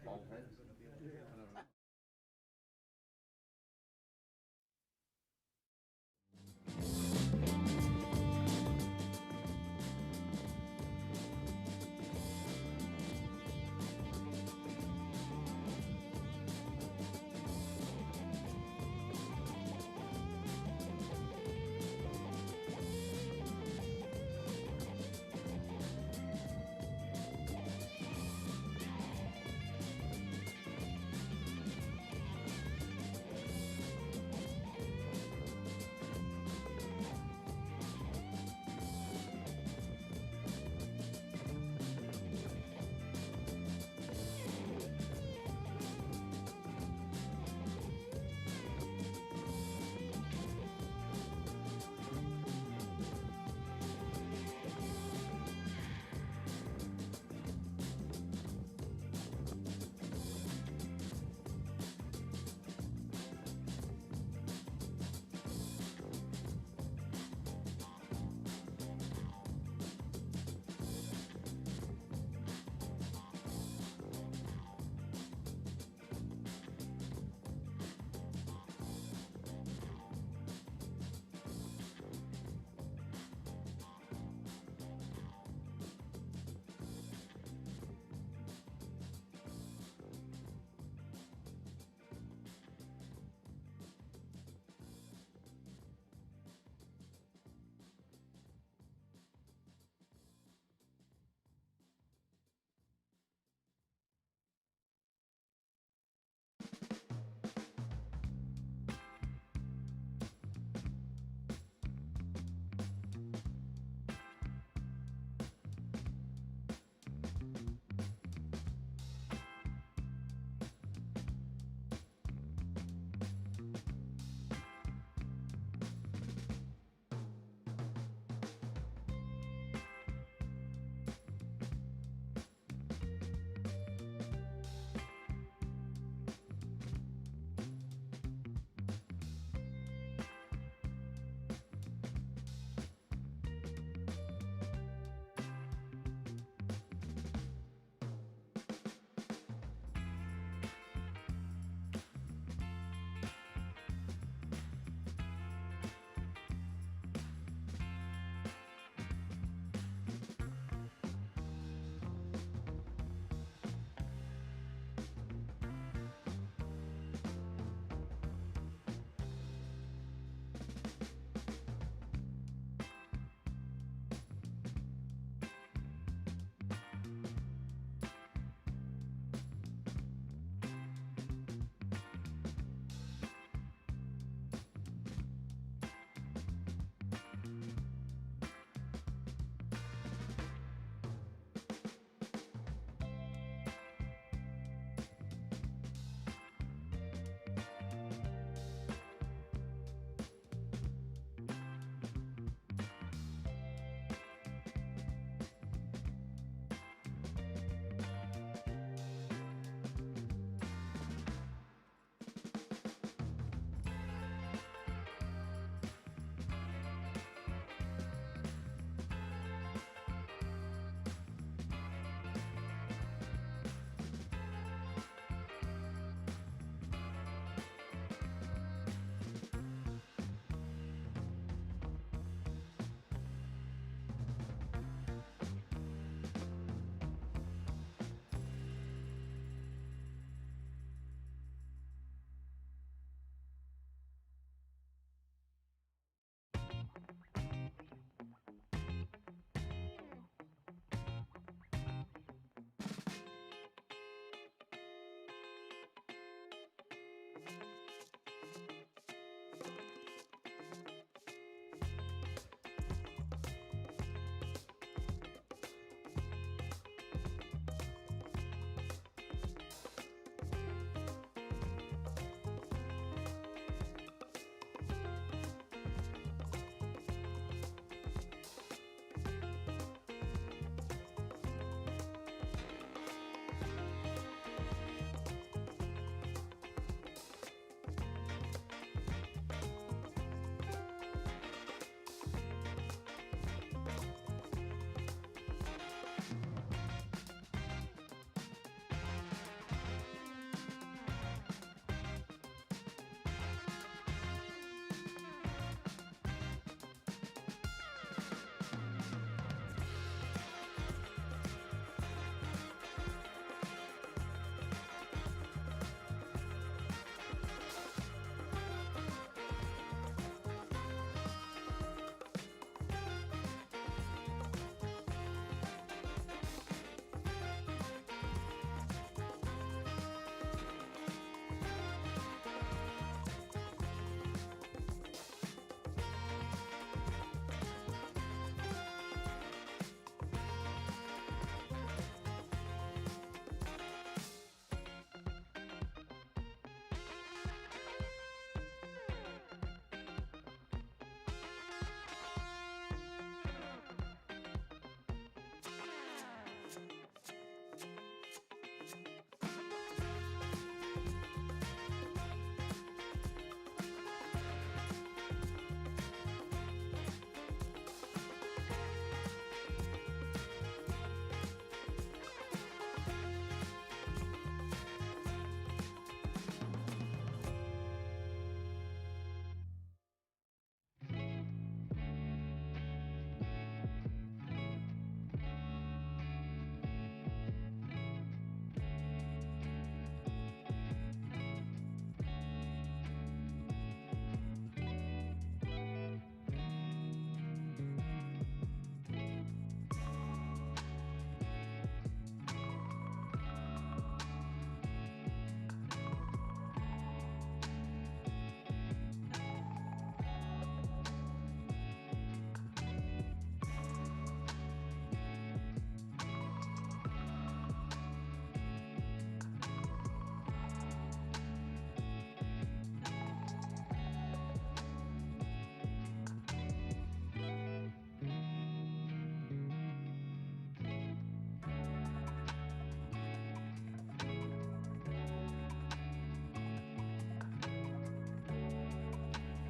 bald heads. I don't know.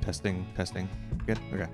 Testing, testing. Good? Okay.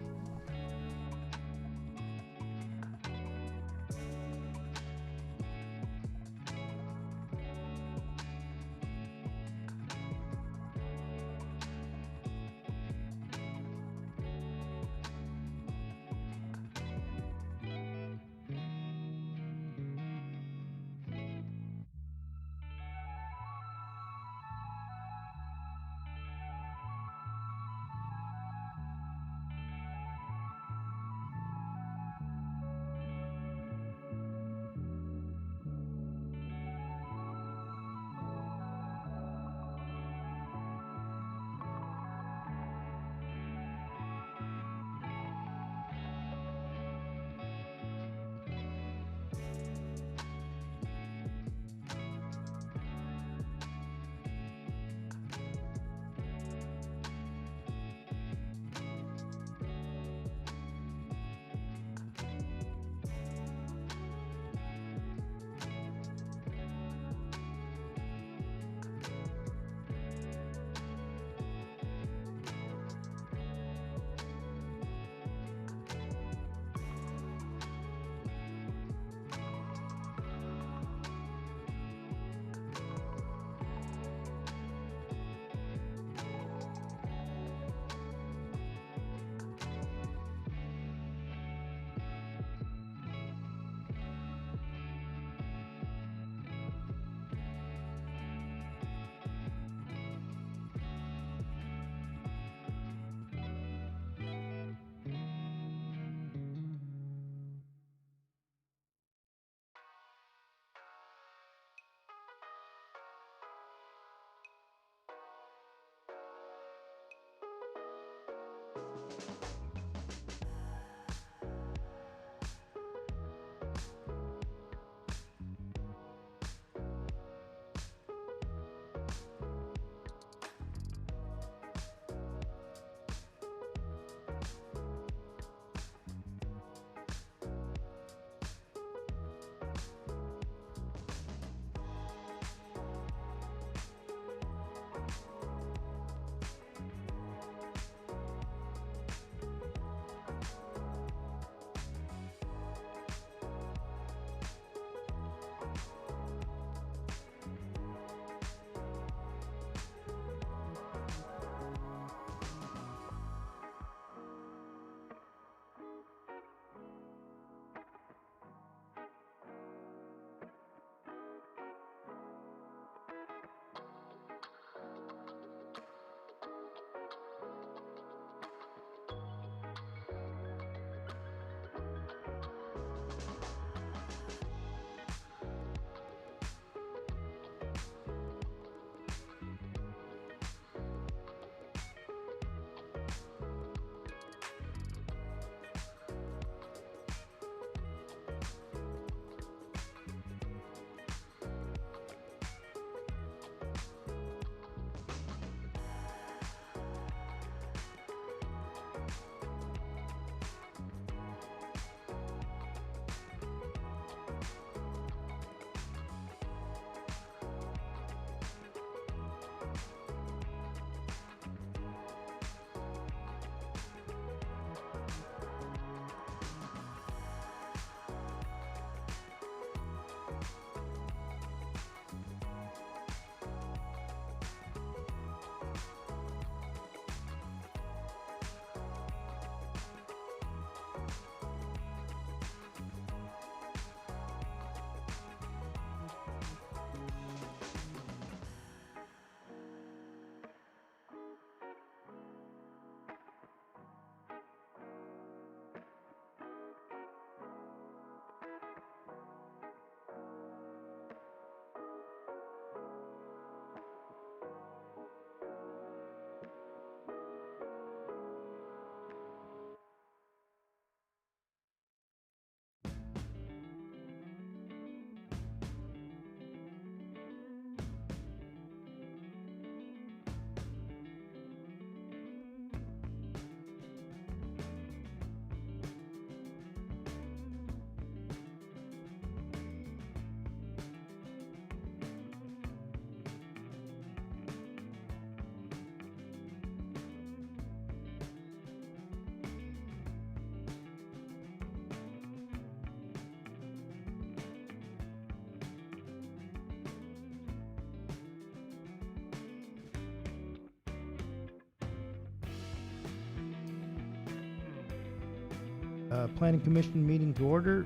Planning Commission meeting to order.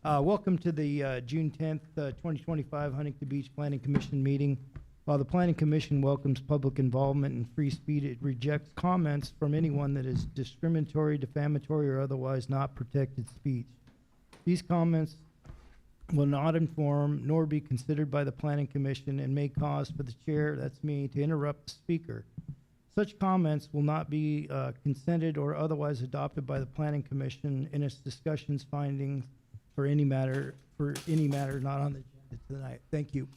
Welcome to the June 10th, 2025 Huntington Beach Planning Commission meeting. While the Planning Commission welcomes public involvement and free speech, it rejects comments from anyone that is discriminatory, defamatory, or otherwise not protected speech. These comments will not inform nor be considered by the Planning Commission and may cause for the chair, that's me, to interrupt the speaker. Such comments will not be consented or otherwise adopted by the Planning Commission in its discussions, findings, for any matter not on the agenda tonight. Thank you.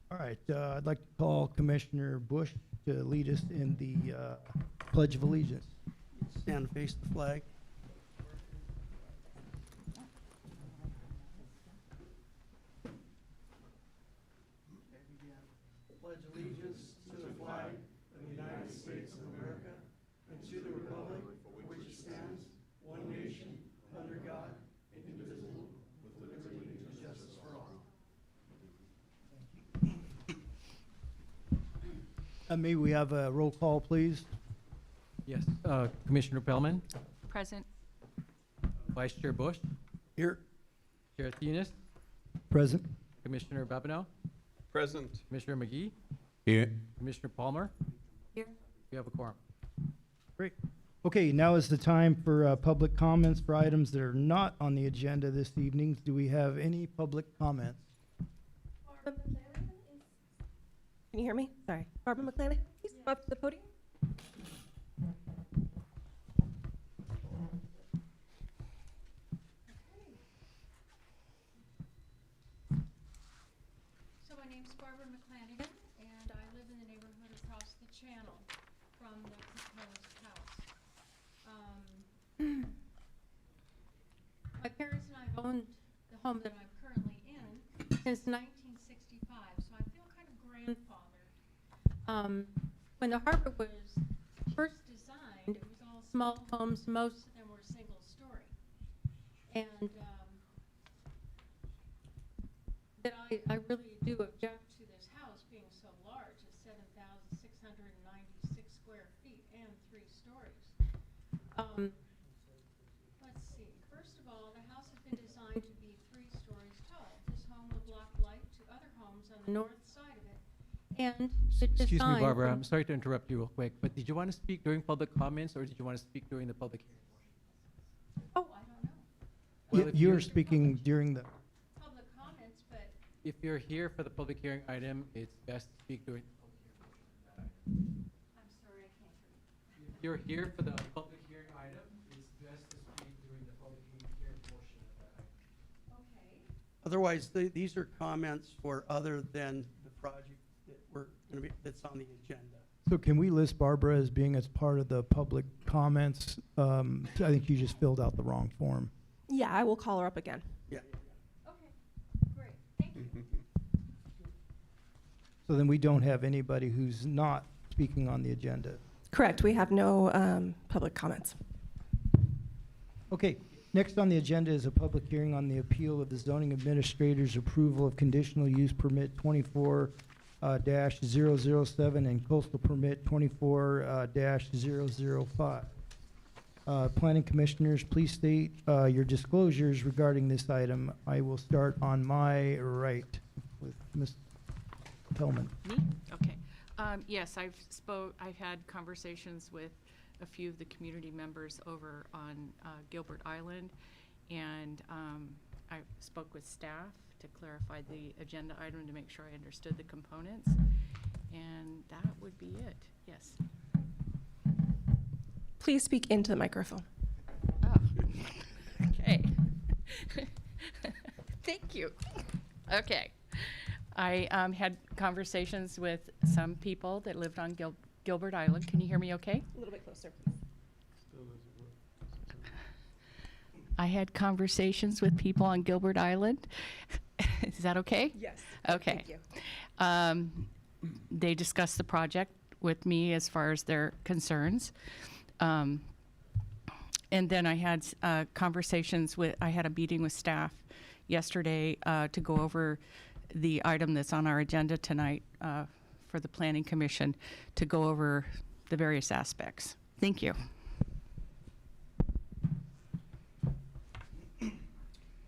All right, I'd like to call Commissioner Bush to lead us in the Pledge of Allegiance. Stand and face the flag. Pledge allegiance to the flag of the United States of America and to the republic for which it stands, one nation, under God, indivisible, with liberty and justice for all. May we have a roll call, please? Yes, Commissioner Pellman, Present. Vice Chair Bush, Here. Chair Thenis, Present. Commissioner Babineau, Present. Commissioner McGee, Here. Commissioner Palmer. Here. We have a quorum. Great. Okay, now is the time for public comments for items that are not on the agenda this evening. Do we have any public comments? Can you hear me? Sorry. Barbara McClanahan, please come up to the podium. So my name's Barbara McClanahan, and I live in the neighborhood across the channel from the proposed house. My parents and I have owned the home that I'm currently in since 1965, so I feel kind of grandfathered. When the harbor was first designed, it was all small homes. Most of them were single story. And that I really do object to this house being so large at 7,696 square feet and 3 stories. Let's see. First of all, the house has been designed to be 3 stories tall. This home will block light to other homes on the north side of it. And the Excuse me, design Barbara, I'm sorry to interrupt you real quick, but did you want to speak during public comments or did you want to speak during the public hearing? Oh, I don't know. Well, if You're you're- speaking during the, Public comments, but If you're here for the public hearing item, it's best to speak during the public hearing. I'm sorry, I can't hear you. If you're here for the public hearing item, it's best to speak during the public hearing portion of that item. Okay. Otherwise, these are comments for other than the project that we're going to be, that's on the agenda. so can we list Barbara as being as part of the public comments? I think you just filled out the wrong form. Yeah, I will call her up again. Yeah. Okay, great, thank you. So then we don't have anybody who's not speaking on the agenda. Correct. We have no public comments. Okay, next on the agenda is a public hearing on the appeal of the zoning administrator's approval of conditional use permit 24-007 and coastal permit 24-005. Planning commissioners, please state your disclosures regarding this item. I will start on my right with Ms. Pellman. Me? Okay. Yes, I've had conversations with a few of the community members over on Gilbert Island, and I spoke with staff to clarify the agenda item to make sure I understood the components, and that would be it. Yes. Please speak into the microphone. Oh, okay. Thank you. Okay. I had conversations with some people that lived on Gilbert Island. Can you hear me okay? A little bit closer, please. I had conversations with people on Gilbert Island. Is that okay? Yes. Okay. Thank you. They discussed the project with me as far as their concerns. And then I had conversations with, I had a meeting with staff yesterday to go over the item that's on our agenda tonight for the Planning Commission to go over the various aspects. Thank you.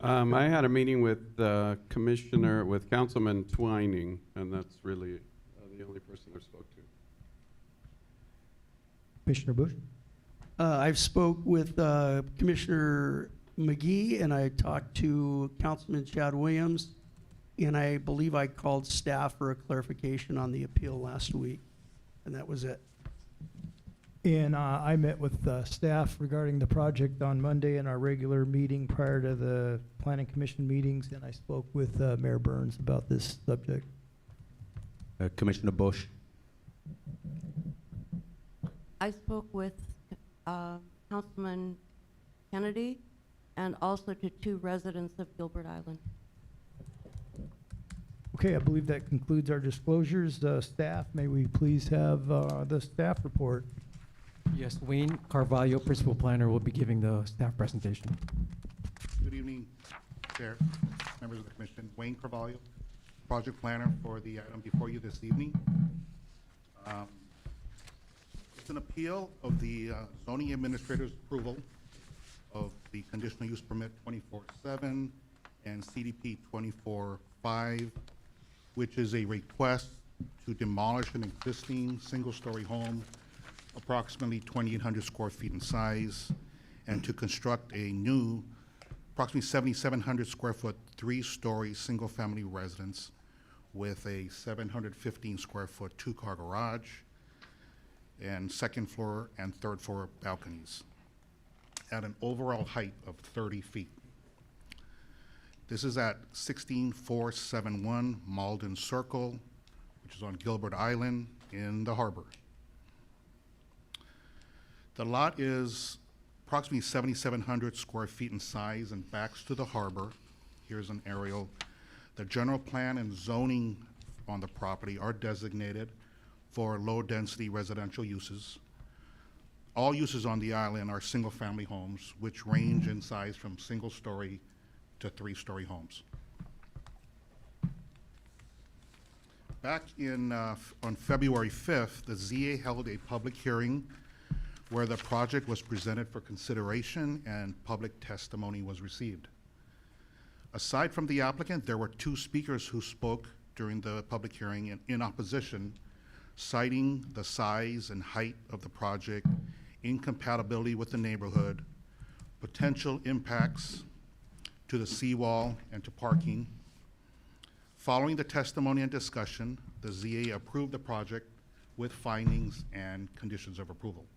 I had a meeting with Councilman Twining, and that's really the only person I spoke to. Commissioner Bush? I've spoke with Commissioner McGee, and I talked to Councilman Chad Williams, and I believe I called staff for a clarification on the appeal last week, and that was it. And I met with staff regarding the project on Monday in our regular meeting prior to the Planning Commission meetings, and I spoke with Mayor Burns about this subject. Commissioner Bush. I spoke with Councilman Kennedy and also to 2 residents of Gilbert Island. Okay, I believe that concludes our disclosures. Staff, may we please have the staff report? Yes, Wayne Carvalho, Principal Planner, will be giving the staff presentation. Good evening, Chair, members of the Commission. Wayne Carvalho, Project Planner for the item before you this evening. It's an appeal of the zoning administrator's approval of the conditional use permit 24/7 and CDP 24/5, which is a request to demolish an existing single-story home approximately 2,800 square feet in size, and to construct a new approximately 7,700 square foot 3-story single-family residence with a 715 square foot 2-car garage and 2nd floor and 3rd floor balconies at an overall height of 30 feet. This is at 16471 Malden Circle, which is on Gilbert Island in the harbor. The lot is approximately 7,700 square feet in size and backs to the harbor. Here's an aerial. The general plan and zoning on the property are designated for low-density residential uses. All uses on the island are single-family homes, which range in size from single-story to 3-story homes. Back on February 5th, the ZA held a public hearing where the project was presented for consideration and public testimony was received. Aside from the applicant, there were 2 speakers who spoke during the public hearing in opposition, citing the size and height of the project, incompatibility with the neighborhood, potential impacts to the seawall and to parking. Following the testimony and discussion, the ZA approved the project with findings and conditions of approval.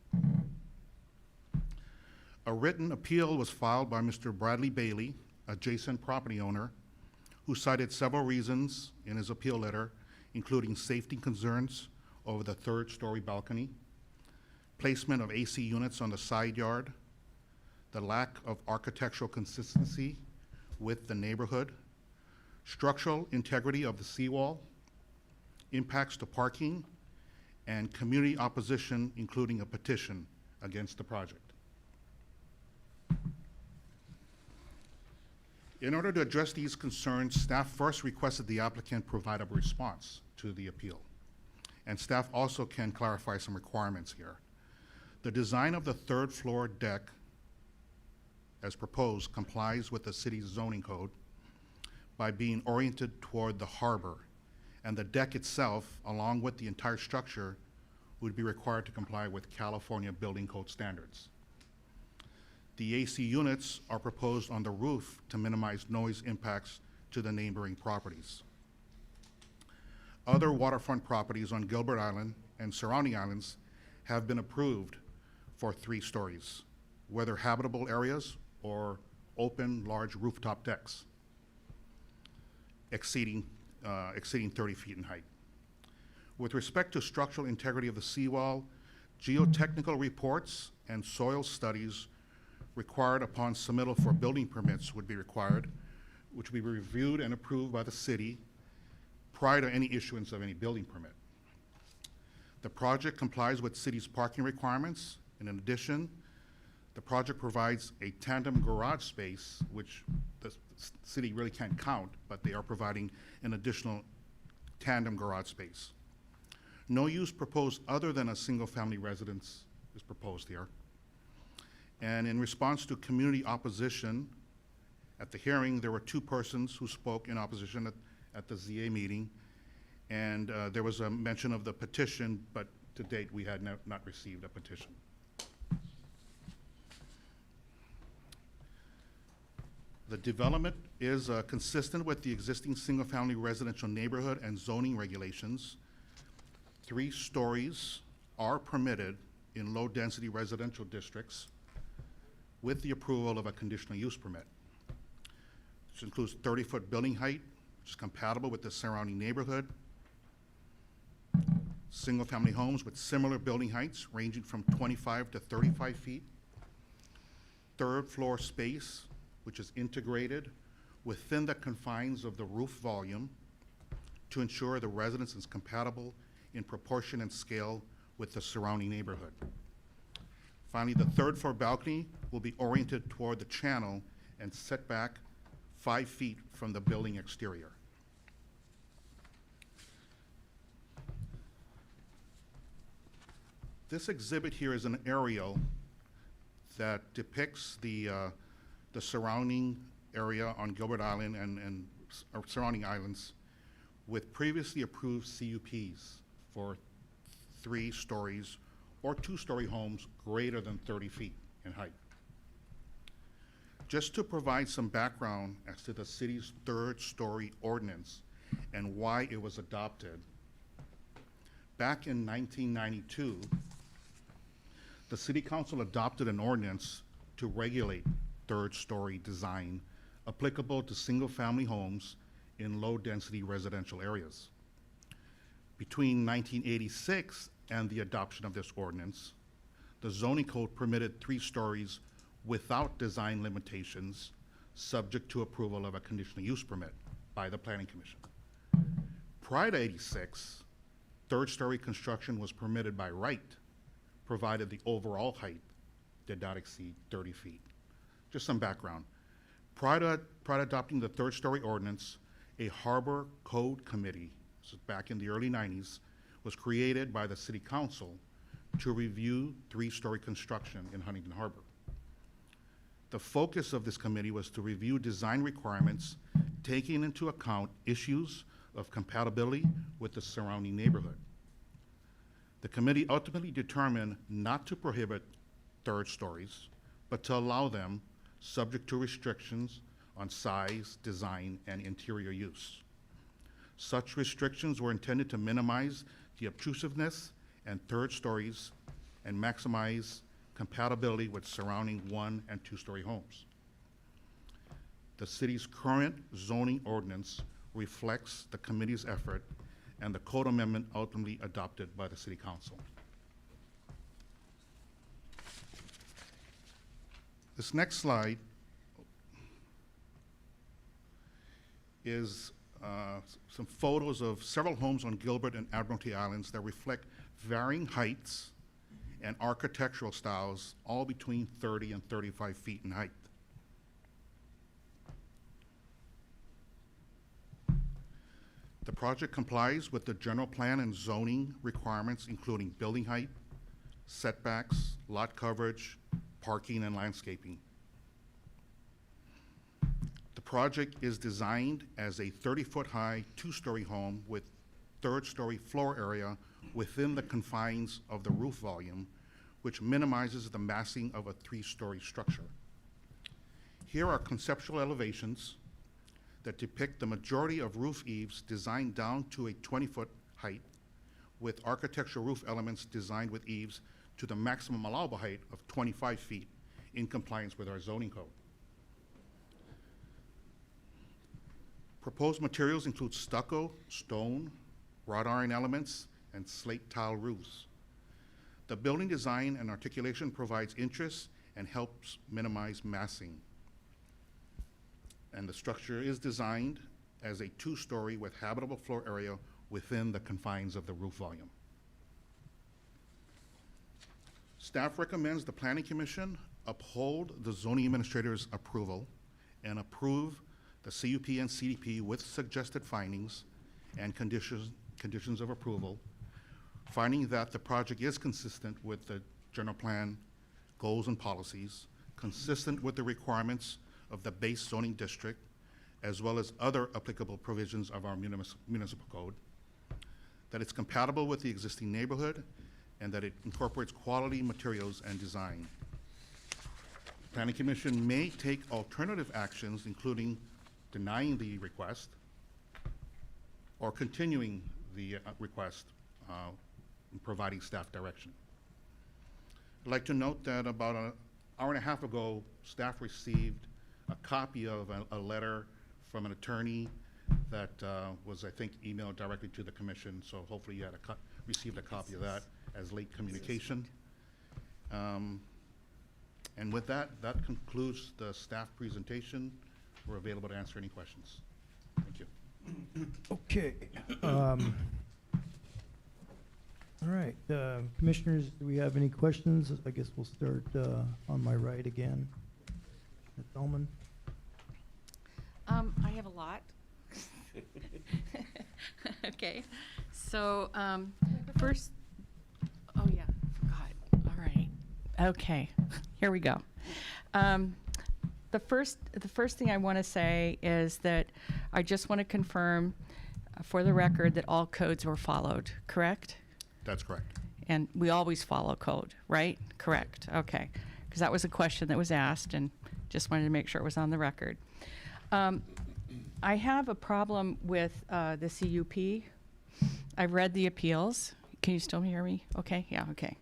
A written appeal was filed by Mr. Bradley Bailey, adjacent property owner, who cited several reasons in his appeal letter, including safety concerns over the 3rd-story balcony, placement of AC units on the side yard, the lack of architectural consistency with the neighborhood, structural integrity of the seawall, impacts to parking, and community opposition, including a petition against the project. In order to address these concerns, staff first requested the applicant provide a response to the appeal. And staff also can clarify some requirements here. The design of the 3rd floor deck, as proposed, complies with the city's zoning code by being oriented toward the harbor, and the deck itself, along with the entire structure, would be required to comply with California building code standards. The AC units are proposed on the roof to minimize noise impacts to the neighboring properties. Other waterfront properties on Gilbert Island and surrounding islands have been approved for 3 stories, whether habitable areas or open, large rooftop decks exceeding 30 feet in height. With respect to structural integrity of the seawall, geotechnical reports and soil studies required upon submittal for building permits would be required, which would be reviewed and approved by the city prior to any issuance of any building permit. The project complies with city's parking requirements, and in addition, the project provides a tandem garage space, which the city really can't count, but they are providing an additional tandem garage space. No use proposed other than a single-family residence is proposed here. And in response to community opposition, at the hearing, there were 2 persons who spoke in opposition at the ZA meeting, and there was a mention of the petition, but to date, we had not received a petition. The development is consistent with the existing single-family residential neighborhood and zoning regulations. 3 stories are permitted in low-density residential districts with the approval of a conditional use permit. This includes 30-foot building height, which is compatible with the surrounding neighborhood. Single-family homes with similar building heights ranging from 25 to 35 feet. 3rd-floor space, which is integrated within the confines of the roof volume to ensure the residence is compatible in proportion and scale with the surrounding neighborhood. Finally, the 3rd-floor balcony will be oriented toward the channel and set back 5 feet from the building exterior. This exhibit here is an aerial that depicts the surrounding area on Gilbert Island and surrounding islands with previously approved CUPs for 3 stories or 2-story homes greater than 30 feet in height. Just to provide some background as to the city's 3rd-story ordinance and why it was adopted, back in 1992, the City Council adopted an ordinance to regulate 3rd-story design applicable to single-family homes in low-density residential areas. Between 1986 and the adoption of this ordinance, the zoning code permitted 3 stories without design limitations, subject to approval of a conditional use permit by the Planning Commission. Prior to '86, 3rd-story construction was permitted by right, provided the overall height did not exceed 30 feet. Just some background. Prior to adopting the 3rd-story ordinance, a Harbor Code Committee, this is back in the early '90s, was created by the City Council to review 3-story construction in Huntington Harbor. The focus of this committee was to review design requirements, taking into account issues of compatibility with the surrounding neighborhood. The committee ultimately determined not to prohibit 3rd stories, but to allow them subject to restrictions on size, design, and interior use. Such restrictions were intended to minimize the obtrusiveness and 3rd stories and maximize compatibility with surrounding 1- and 2-story homes. The city's current zoning ordinance reflects the committee's effort and the code amendment ultimately adopted by the City Council. This next slide is some photos of several homes on Gilbert and Admiralty Islands that reflect varying heights and architectural styles, all between 30 and 35 feet in height. The project complies with the general plan and zoning requirements, including building height, setbacks, lot coverage, parking, and landscaping. The project is designed as a 30-foot high, 2-story home with 3rd-story floor area within the confines of the roof volume, which minimizes the massing of a 3-story structure. Here are conceptual elevations that depict the majority of roof eaves designed down to a 20-foot height, with architectural roof elements designed with eaves to the maximum allowable height of 25 feet in compliance with our zoning code. Proposed materials include stucco, stone, wrought iron elements, and slate tile roofs. The building design and articulation provides interest and helps minimize massing. And the structure is designed as a 2-story with habitable floor area within the confines of the roof volume. Staff recommends the Planning Commission uphold the zoning administrator's approval and approve the CUP and CDP with suggested findings and conditions of approval, finding that the project is consistent with the general plan goals and policies, consistent with the requirements of the base zoning district, as well as other applicable provisions of our municipal code, that it's compatible with the existing neighborhood, and that it incorporates quality materials and design. Planning Commission may take alternative actions, including denying the request or continuing the request and providing staff direction. I'd like to note that about an hour and a half ago, staff received a copy of a letter from an attorney that was, I think, emailed directly to the commission, so hopefully you had received a copy of that as late communication. And with that, that concludes the staff presentation. We're available to answer any questions. Thank you. Okay. All right, commissioners, do we have any questions? I guess we'll start on my right again. Ms. Thelman? I have a lot. Okay, so, first, oh yeah, forgot, all right. Okay, here we go. The first thing I want to say is that I just want to confirm for the record that all codes were followed, correct? That's correct. And we always follow code, right? Correct, okay. Because that was a question that was asked, and just wanted to make sure it was on the record. I have a problem with the CUP. I've read the appeals. Can you still hear me? Okay, yeah, okay.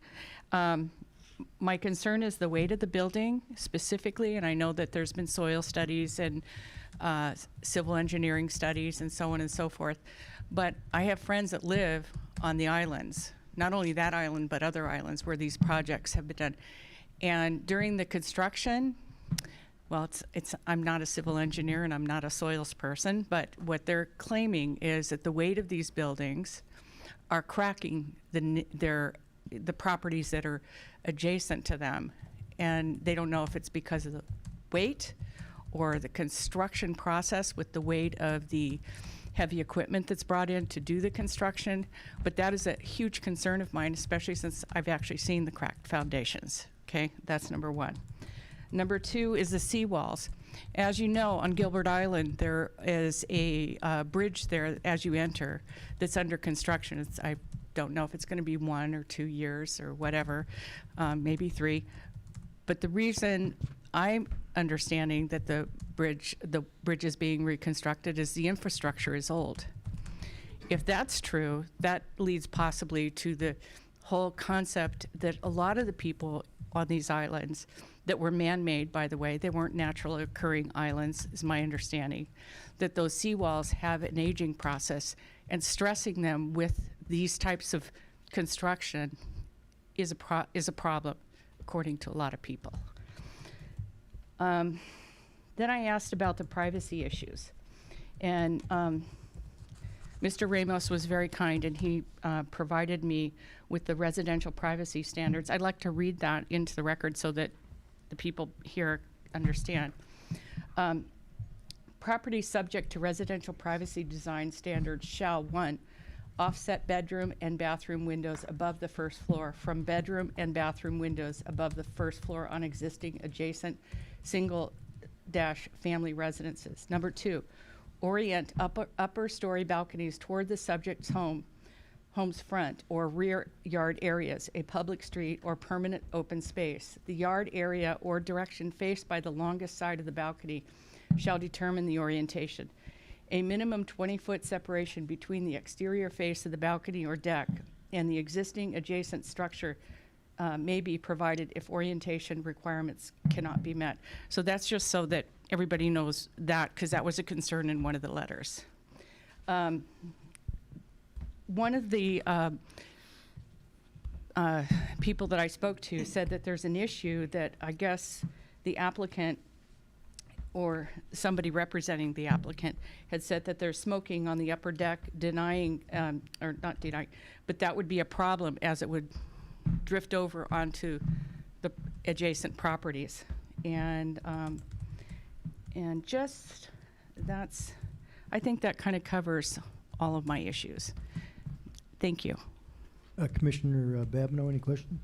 My concern is the weight of the building specifically, and I know that there's been soil studies and civil engineering studies and so on and so forth. But I have friends that live on the islands, not only that island, but other islands where these projects have been done. And during the construction, well, I'm not a civil engineer and I'm not a soils person, but what they're claiming is that the weight of these buildings are cracking the properties that are adjacent to them. And they don't know if it's because of the weight or the construction process with the weight of the heavy equipment that's brought in to do the construction. But that is a huge concern of mine, especially since I've actually seen the cracked foundations. Okay, that's number one. Number two is the seawalls. As you know, on Gilbert Island, there is a bridge there as you enter that's under construction. I don't know if it's going to be 1 or 2 years or whatever, maybe 3. But the reason I'm understanding that the bridge is being reconstructed is the infrastructure is old. If that's true, that leads possibly to the whole concept that a lot of the people on these islands that were man-made, by the way, they weren't naturally occurring islands, is my understanding, that those seawalls have an aging process, and stressing them with these types of construction is a problem, according to a lot of people. Then I asked about the privacy issues, and Mr. Ramos was very kind, and he provided me with the residential privacy standards. I'd like to read that into the record so that the people here understand. Property subject to residential privacy design standards shall, 1, offset bedroom and bathroom windows above the first floor from bedroom and bathroom windows above the first floor on existing adjacent single-family residences. Number 2, orient upper story balconies toward the subject's home's front or rear yard areas, a public street or permanent open space. The yard area or direction faced by the longest side of the balcony shall determine the orientation. A minimum 20-foot separation between the exterior face of the balcony or deck and the existing adjacent structure may be provided if orientation requirements cannot be met. So that's just so that everybody knows that, because that was a concern in one of the letters. One of the people that I spoke to said that there's an issue that I guess the applicant or somebody representing the applicant had said that there's smoking on the upper deck, denying, or not denying, but that would be a problem as it would drift over onto the adjacent properties. And just, I think that kind of covers all of my issues. Thank you. Commissioner Babineau, any questions?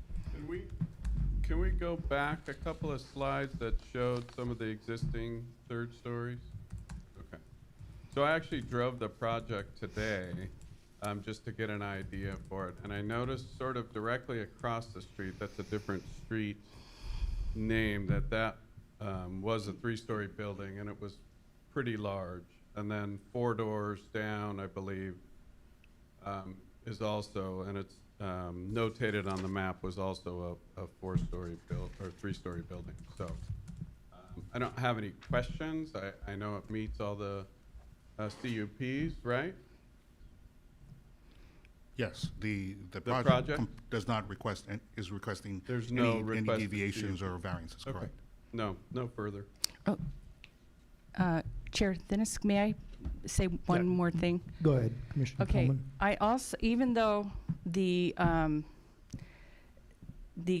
Can we go back a couple of slides that showed some of the existing third stories? Okay. So I actually drove the project today, just to get an idea for it. And I noticed sort of directly across the street, that's a different street name, that was a 3-story building, and it was pretty large. And then 4 doors down, I believe, is also, and it's notated on the map, was also a 4-story or 3-story building. So I don't have any questions. I know it meets all the CUPs, right? Yes, the project? project does not request, is requesting There's no any requested deviations CUP. or variances, Okay. correct? No further. Chair Dennis, may I say one more thing? Go ahead, Commissioner Okay, Coleman. I also, even though the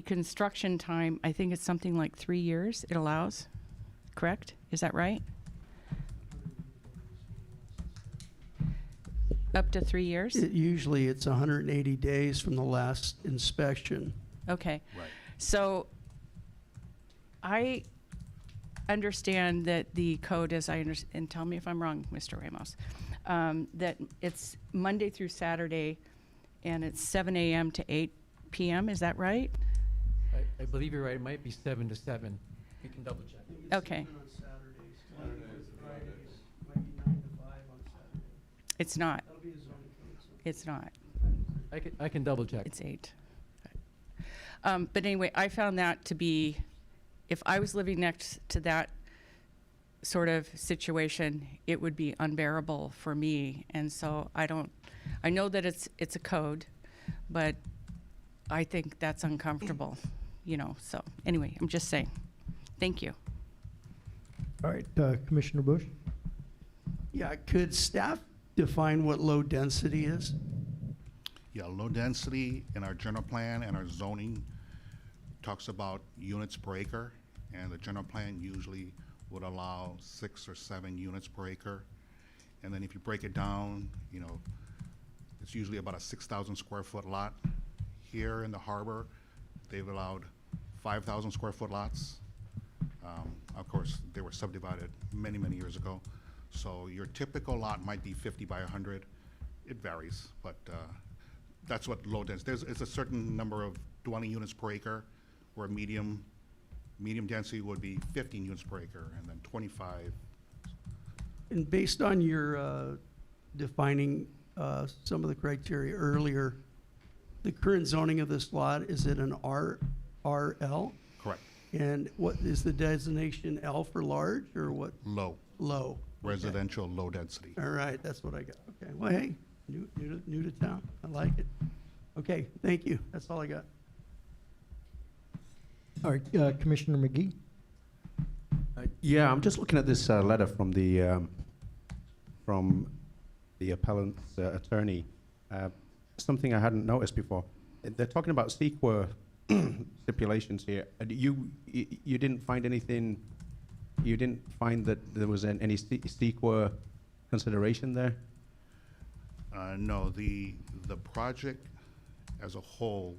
construction time, I think it's something like 3 years it allows, correct? Is that right? Up to 3 years? Usually it's 180 days from the last inspection. Okay. Right. So I understand that the code, as I understand, and tell me if I'm wrong, Mr. Ramos, that it's Monday through Saturday, and it's 7 a.m. to 8 p.m., is that right? I believe you're right, it might be 7 to 7. We can double check. Okay. On Saturdays, Mondays, Fridays, might be 9 to 5 on Saturday. It's not. That'll be a zoning code. So It's not. I can double check. It's 8. But anyway, I found that to be, if I was living next to that sort of situation, it would be unbearable for me. And so I know that it's a code, but I think that's uncomfortable, so anyway, I'm just saying. Thank you. All right, Commissioner Bush? Yeah, could staff define what low density is? Yeah, low density in our general plan and our zoning talks about units per acre, and the general plan usually would allow 6 or 7 units per acre. And then if you break it down, it's usually about a 6,000 square foot lot. Here in the harbor, they've allowed 5,000 square foot lots. Of course, they were subdivided many, many years ago. So your typical lot might be 50 by 100. It varies, but that's what low density, it's a certain number of dwelling units per acre, where medium density would be 15 units per acre, and then 25. And based on your defining some of the criteria earlier, the current zoning of this lot, is it an RL? Correct. And what is the designation, L for large or what? Low, Low. residential, low density. All right, that's what I got. Okay, well, hey, new to town. I like it. Okay, thank you. That's all I got. All right, Commissioner McGee? Yeah, I'm just looking at this letter from the appellant's attorney. Something I hadn't noticed before. They're talking about CEQA stipulations here. You didn't find anything. You didn't find that there was any CEQA consideration there? No, the project as a whole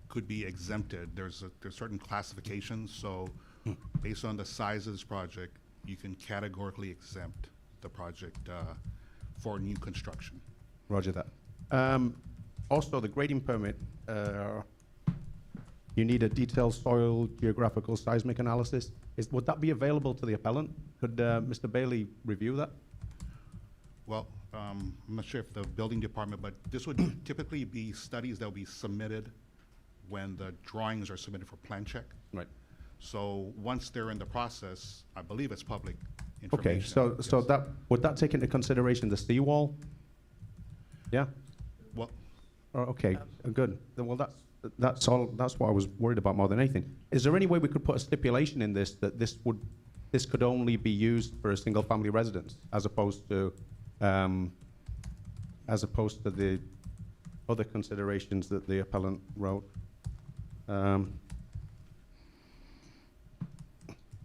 could be exempted. There's certain classifications, so based on the size of this project, you can categorically exempt the project for new construction. Roger that. Also, the grading permit, you need a detailed soil geographical seismic analysis. Would that be available to the appellant? Could Mr. Bailey review that? Well, I'm not sure if the building department, but this would typically be studies that will be submitted when the drawings are submitted for plan check. Right. So once they're in the process, I believe it's public information. Okay, so Yes. that would that take into consideration the seawall? Yeah. Well, Oh, okay, good. Well, that's all. That's what I was worried about more than anything. Is there any way we could put a stipulation in this that this could only be used for a single-family residence, as opposed to the other considerations that the appellant wrote?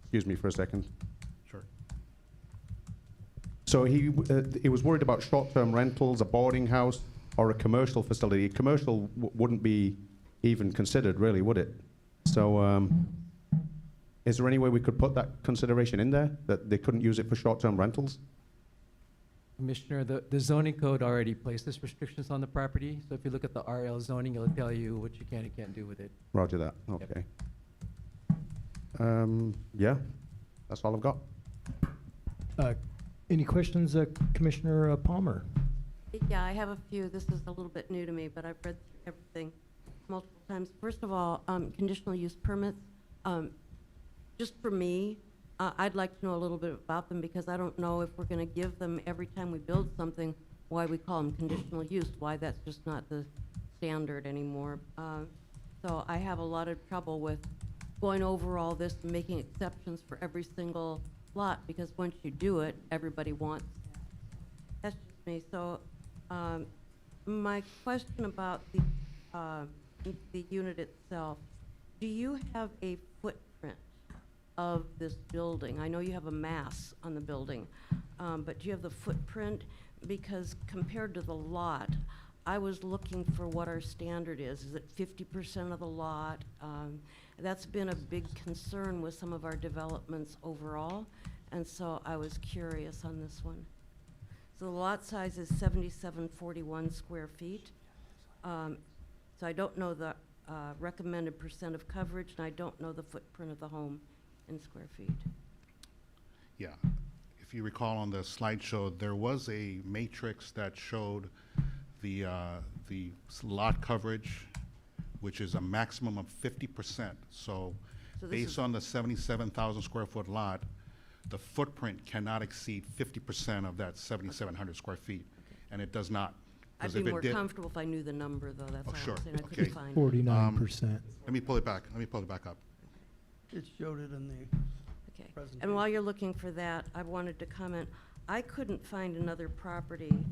Excuse me for a second. sure. So he was worried about short-term rentals, a boarding house, or a commercial facility. Commercial wouldn't be even considered, really, would it? So, is there any way we could put that consideration in there, that they couldn't use it for short-term rentals? Commissioner, the zoning code already places restrictions on the property, so if you look at the RL zoning, it'll tell you what you can and can't do with it. Roger that, okay. Yeah, that's all I've got. Any questions, Commissioner Palmer? Yeah, I have a few. This is a little bit new to me, but I've read through everything multiple times. First of all, conditional use permits. Just for me, I'd like to know a little bit about them because I don't know if we're going to give them every time we build something, why we call them conditional use, why that's just not the standard anymore. So I have a lot of trouble with going over all this and making exceptions for every single lot, because once you do it, everybody wants that. That's just me. So my question about the unit itself, do you have a footprint of this building? I know you have a mass on the building, but do you have the footprint? Because compared to the lot, I was looking for what our standard is. Is it 50% of the lot? That's been a big concern with some of our developments overall, and so I was curious on this one. So the lot size is 7741 square feet. So I don't know the recommended percent of coverage, and I don't know the footprint of the home in square feet. Yeah. If you recall on the slideshow, there was a matrix that showed the lot coverage, which is a maximum of 50%. So based on the 77,000 square foot lot, the footprint cannot exceed 50% of that 7,700 square feet, and it does not. I'd be more comfortable if I knew the number, though. That's all sure. I'm saying. I Okay. couldn't find it. 49%. Let me pull it back. Let me pull it back up. It showed it in the Okay. presentation. And while you're looking for that, I wanted to comment. I couldn't find another property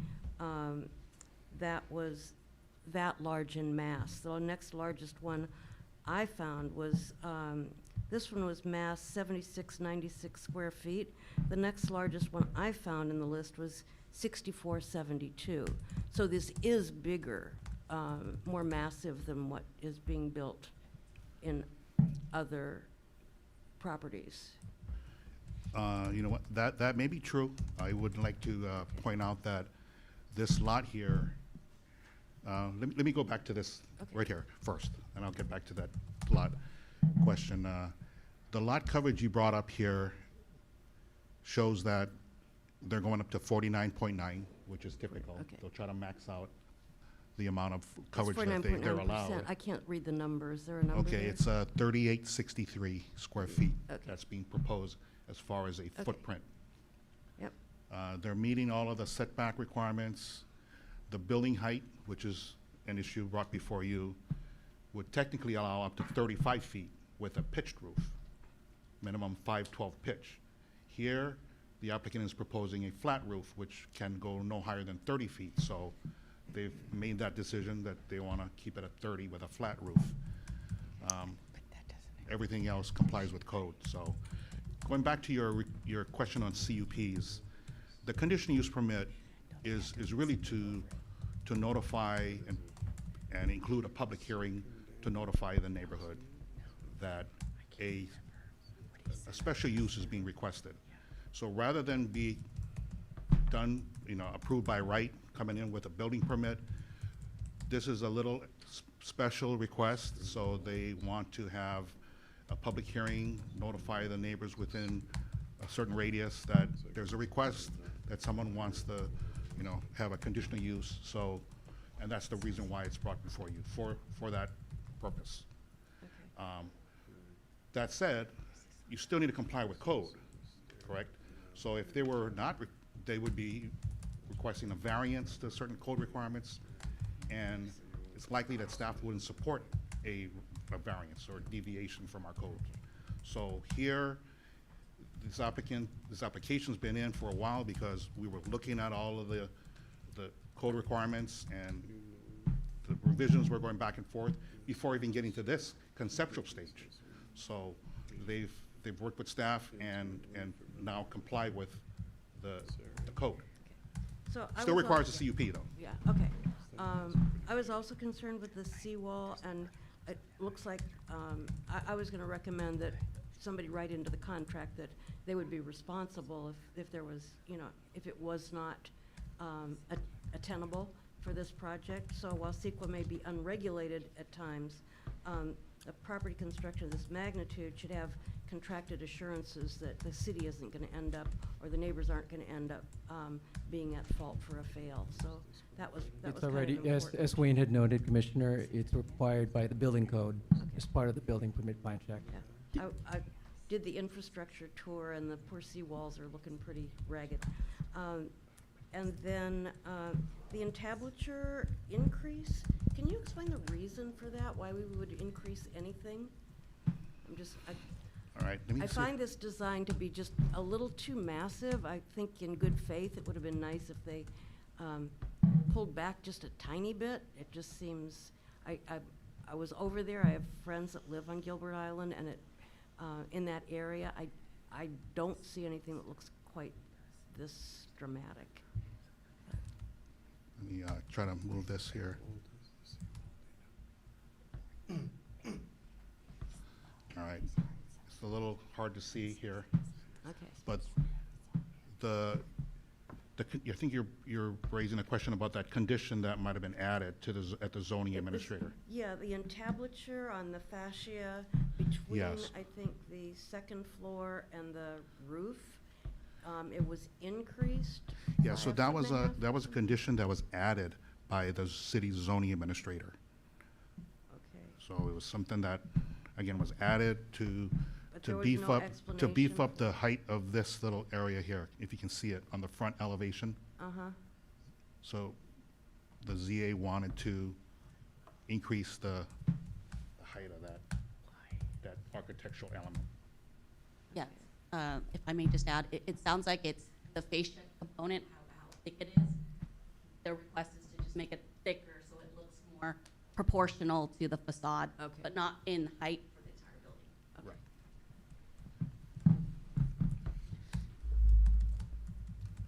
that was that large in mass. The next largest one I found was, this one was mass 7696 square feet. The next largest one I found in the list was 6472. So this is bigger, more massive than what is being built in other properties. You know what, that may be true. I would like to point out that this lot here, let me go back to this right here first, and I'll get back to that lot question. The lot coverage you brought up here shows that they're going up to 49.9, which is typical. Okay. They'll try to max out the amount of It's coverage that they're 49.9%. allowed. I can't read the number. Is there a number Okay, there? it's 3863 square feet Okay. that's being proposed as far as a footprint. Yep. They're meeting all of the setback requirements. The building height, which is an issue brought before you, would technically allow up to 35 feet with a pitched roof, minimum 512 pitch. Here, the applicant is proposing a flat roof, which can go no higher than 30 feet. So they've made that decision that they want to keep it at 30 with a flat roof. Everything else complies with code. So going back to your question on CUPs, the conditional use permit is really to notify and include a public hearing to notify the neighborhood that a special use is being requested. So rather than be done, approved by right, coming in with a building permit, this is a little special request, so they want to have a public hearing, notify the neighbors within a certain radius that there's a request that someone wants to, have a conditional use. So, and that's the reason why it's brought before you, for that purpose. That said, you still need to comply with code, correct? So if they were not, they would be requesting a variance to certain code requirements, and it's likely that staff wouldn't support a variance or deviation from our code. So here, this application's been in for a while because we were looking at all of the code requirements, and the revisions were going back and forth before even getting to this conceptual stage. So they've worked with staff and now comply with the code. So I Still was requires also- a CUP though. Yeah, okay. I was also concerned with the seawall, and it looks like, I was gonna recommend that somebody write into the contract that they would be responsible if there was, you know, if it was not attainable for this project. So while CEQA may be unregulated at times, a property construction of this magnitude should have contracted assurances that the city isn't gonna end up, or the neighbors aren't gonna end up being at fault for a fail. So that was kind It's of already, important. as Wayne had noted, Commissioner, it's required by the building code as part of the building permit plan check. Yeah. I did the infrastructure tour, and the poor seawalls are looking pretty ragged. And then the entablature increase, can you explain the reason for that, why we would increase anything? All right, let me I see. find this design to be just a little too massive. I think in good faith, it would have been nice if they pulled back just a tiny bit. It just seems, I was over there, I have friends that live on Gilbert Island, and in that area, I don't see anything that looks quite this dramatic. Let me try to move this here. All right, it's a little hard to see here, Okay. but I think you're raising a question about that condition that might have been added to at the zoning administrator. Yeah, the entablature on the fascia between, Yes. I think, the second floor and the roof, it was increased. Yeah, by so a that foot was and a, half? that was a condition that was added by the city's zoning administrator. Okay. So it was something that, again, was added to But to there was beef no up, to beef explanation? up the height of this little area here, if you can see it on the front elevation. Uh-huh. So the ZA wanted to increase the height of that architectural element. Yes, if I may just add, it sounds like it's the fascia component, how thick it is. The request is to just make it thicker so it looks more proportional to the facade, Okay. but not in height for the entire building.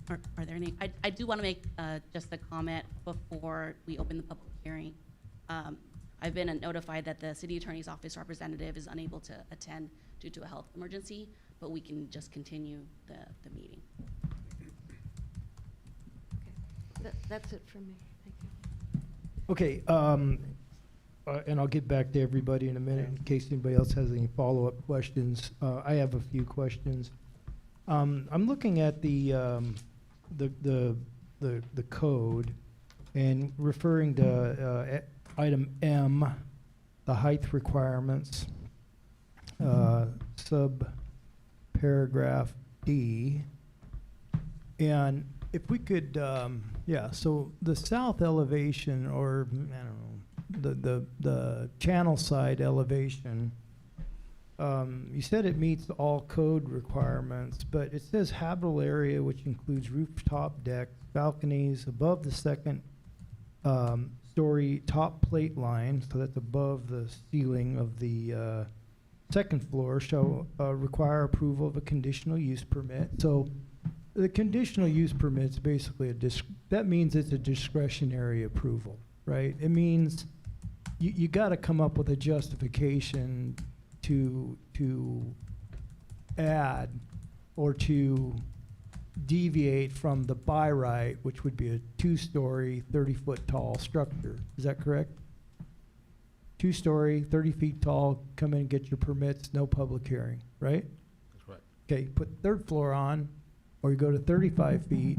Right. Are there any, I do want to make just a comment before we open the public hearing. I've been notified that the city attorney's office representative is unable to attend due to a health emergency, but we can just continue the meeting. That's it from me. Thank you. Okay, and I'll get back to everybody in a minute in case anybody else has any follow-up questions. I have a few questions. I'm looking at the code and referring to item M, the height requirements, sub-paragraph D. And if we could, yeah, so the south elevation, or, I don't know, the channel side elevation, you said it meets all code requirements, but it says habitable area, which includes rooftop deck, balconies above the second story top plate line, so that's above the ceiling of the second floor, shall require approval of a conditional use permit. So the conditional use permit's basically that means it's a discretionary approval, right? It means you got to come up with a justification to add or to deviate from the by right, which would be a 2-story, 30-foot tall structure. Is that correct? 2-story, 30 feet tall, come in and get your permits, no public hearing, right? That's correct. Okay, put third floor on, or you go to 35 feet,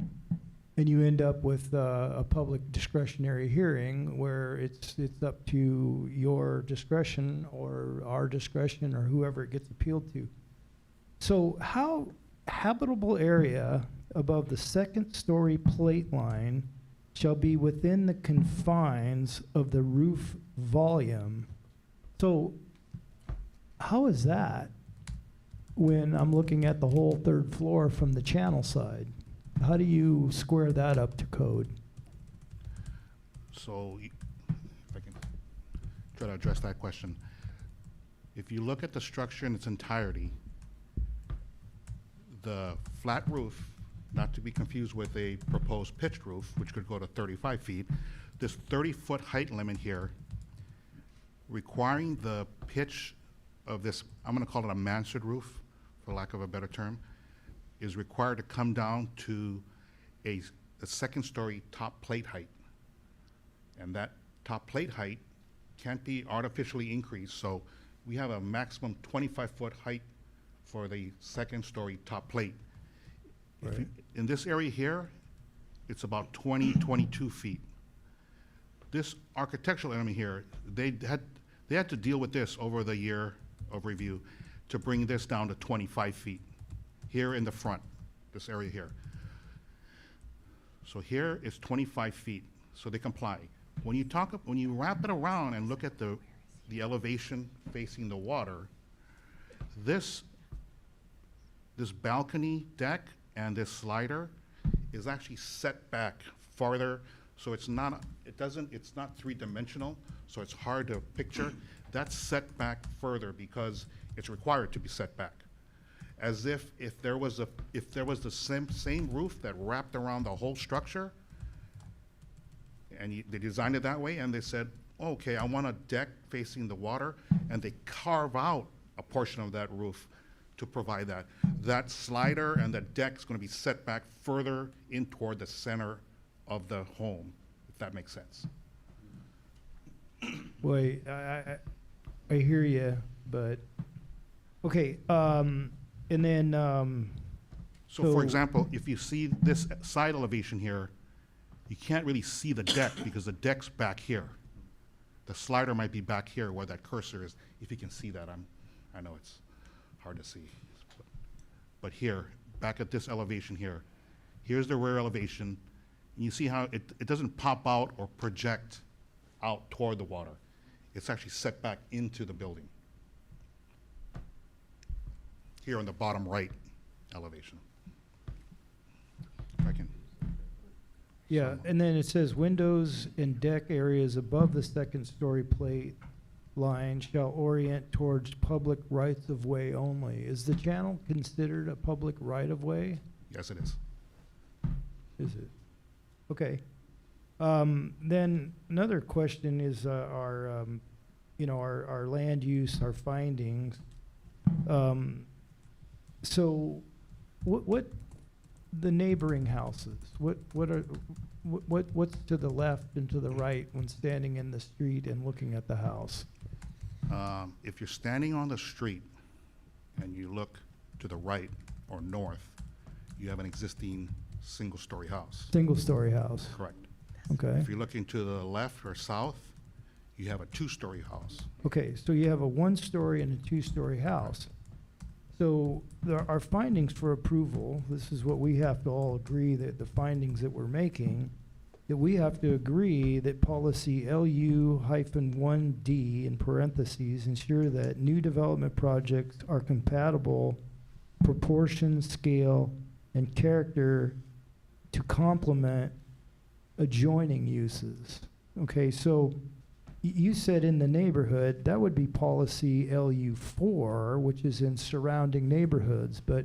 and you end up with a public discretionary hearing where it's up to your discretion or our discretion or whoever it gets appealed to. So how habitable area above the second story plate line shall be within the confines of the roof volume. So how is that when I'm looking at the whole third floor from the channel side? How do you square that up to code? So, if I can try to address that question. If you look at the structure in its entirety, the flat roof not to be confused with a proposed pitched roof, which could go to 35 feet. This 30-foot height limit here, requiring the pitch of this, I'm gonna call it a mansard roof, for lack of a better term, is required to come down to a second-story top plate height. And that top plate height can't be artificially increased, so we have a maximum 25-foot height for the second-story top plate. If you- In this area here, it's about 22 feet. This architectural element here, they had to deal with this over the year of review to bring this down to 25 feet here in the front, this area here. So here is 25 feet, so they comply. When you wrap it around and look at the elevation facing the water, this balcony deck and this slider is actually set back farther, so it's not three-dimensional, so it's hard to picture. That's set back further because it's required to be set back. As if there was the same roof that wrapped around the whole structure, and they designed it that way, and they said, okay, I want a deck facing the water, and they carve out a portion of that roof to provide that. That slider and the deck is gonna be set back further in toward the center of the home, if that makes sense. Wait, I hear you, but, okay, and then, So for So- example, if you see this side elevation here, you can't really see the deck because the deck's back here. The slider might be back here where that cursor is. If you can see that, I know it's hard to see. But here, back at this elevation here, here's the rear elevation. And you see how it doesn't pop out or project out toward the water. It's actually set back into the building. Here on the bottom right elevation. If I can. yeah, and then it says windows and deck areas above the second-story plate line shall orient towards public rights-of-way only. Is the channel considered a public right-of-way? Yes, it is. Is it? Okay. Then another question is our land use, our findings. So what the neighboring houses, what's to the left and to the right when standing in the street and looking at the house? If you're standing on the street and you look to the right or north, you have an existing single-story house. Single-story house, Correct. okay. If you're looking to the left or south, you have a two-story house. Okay, so you have a one-story and a two-story house. So there are findings for approval. This is what we have to all agree, that the findings that we're making, that we have to agree that policy LU-1D in parentheses ensure that new development projects are compatible, proportion, scale, and character to complement adjoining uses. Okay, so you said in the neighborhood, that would be policy LU4, which is in surrounding neighborhoods, but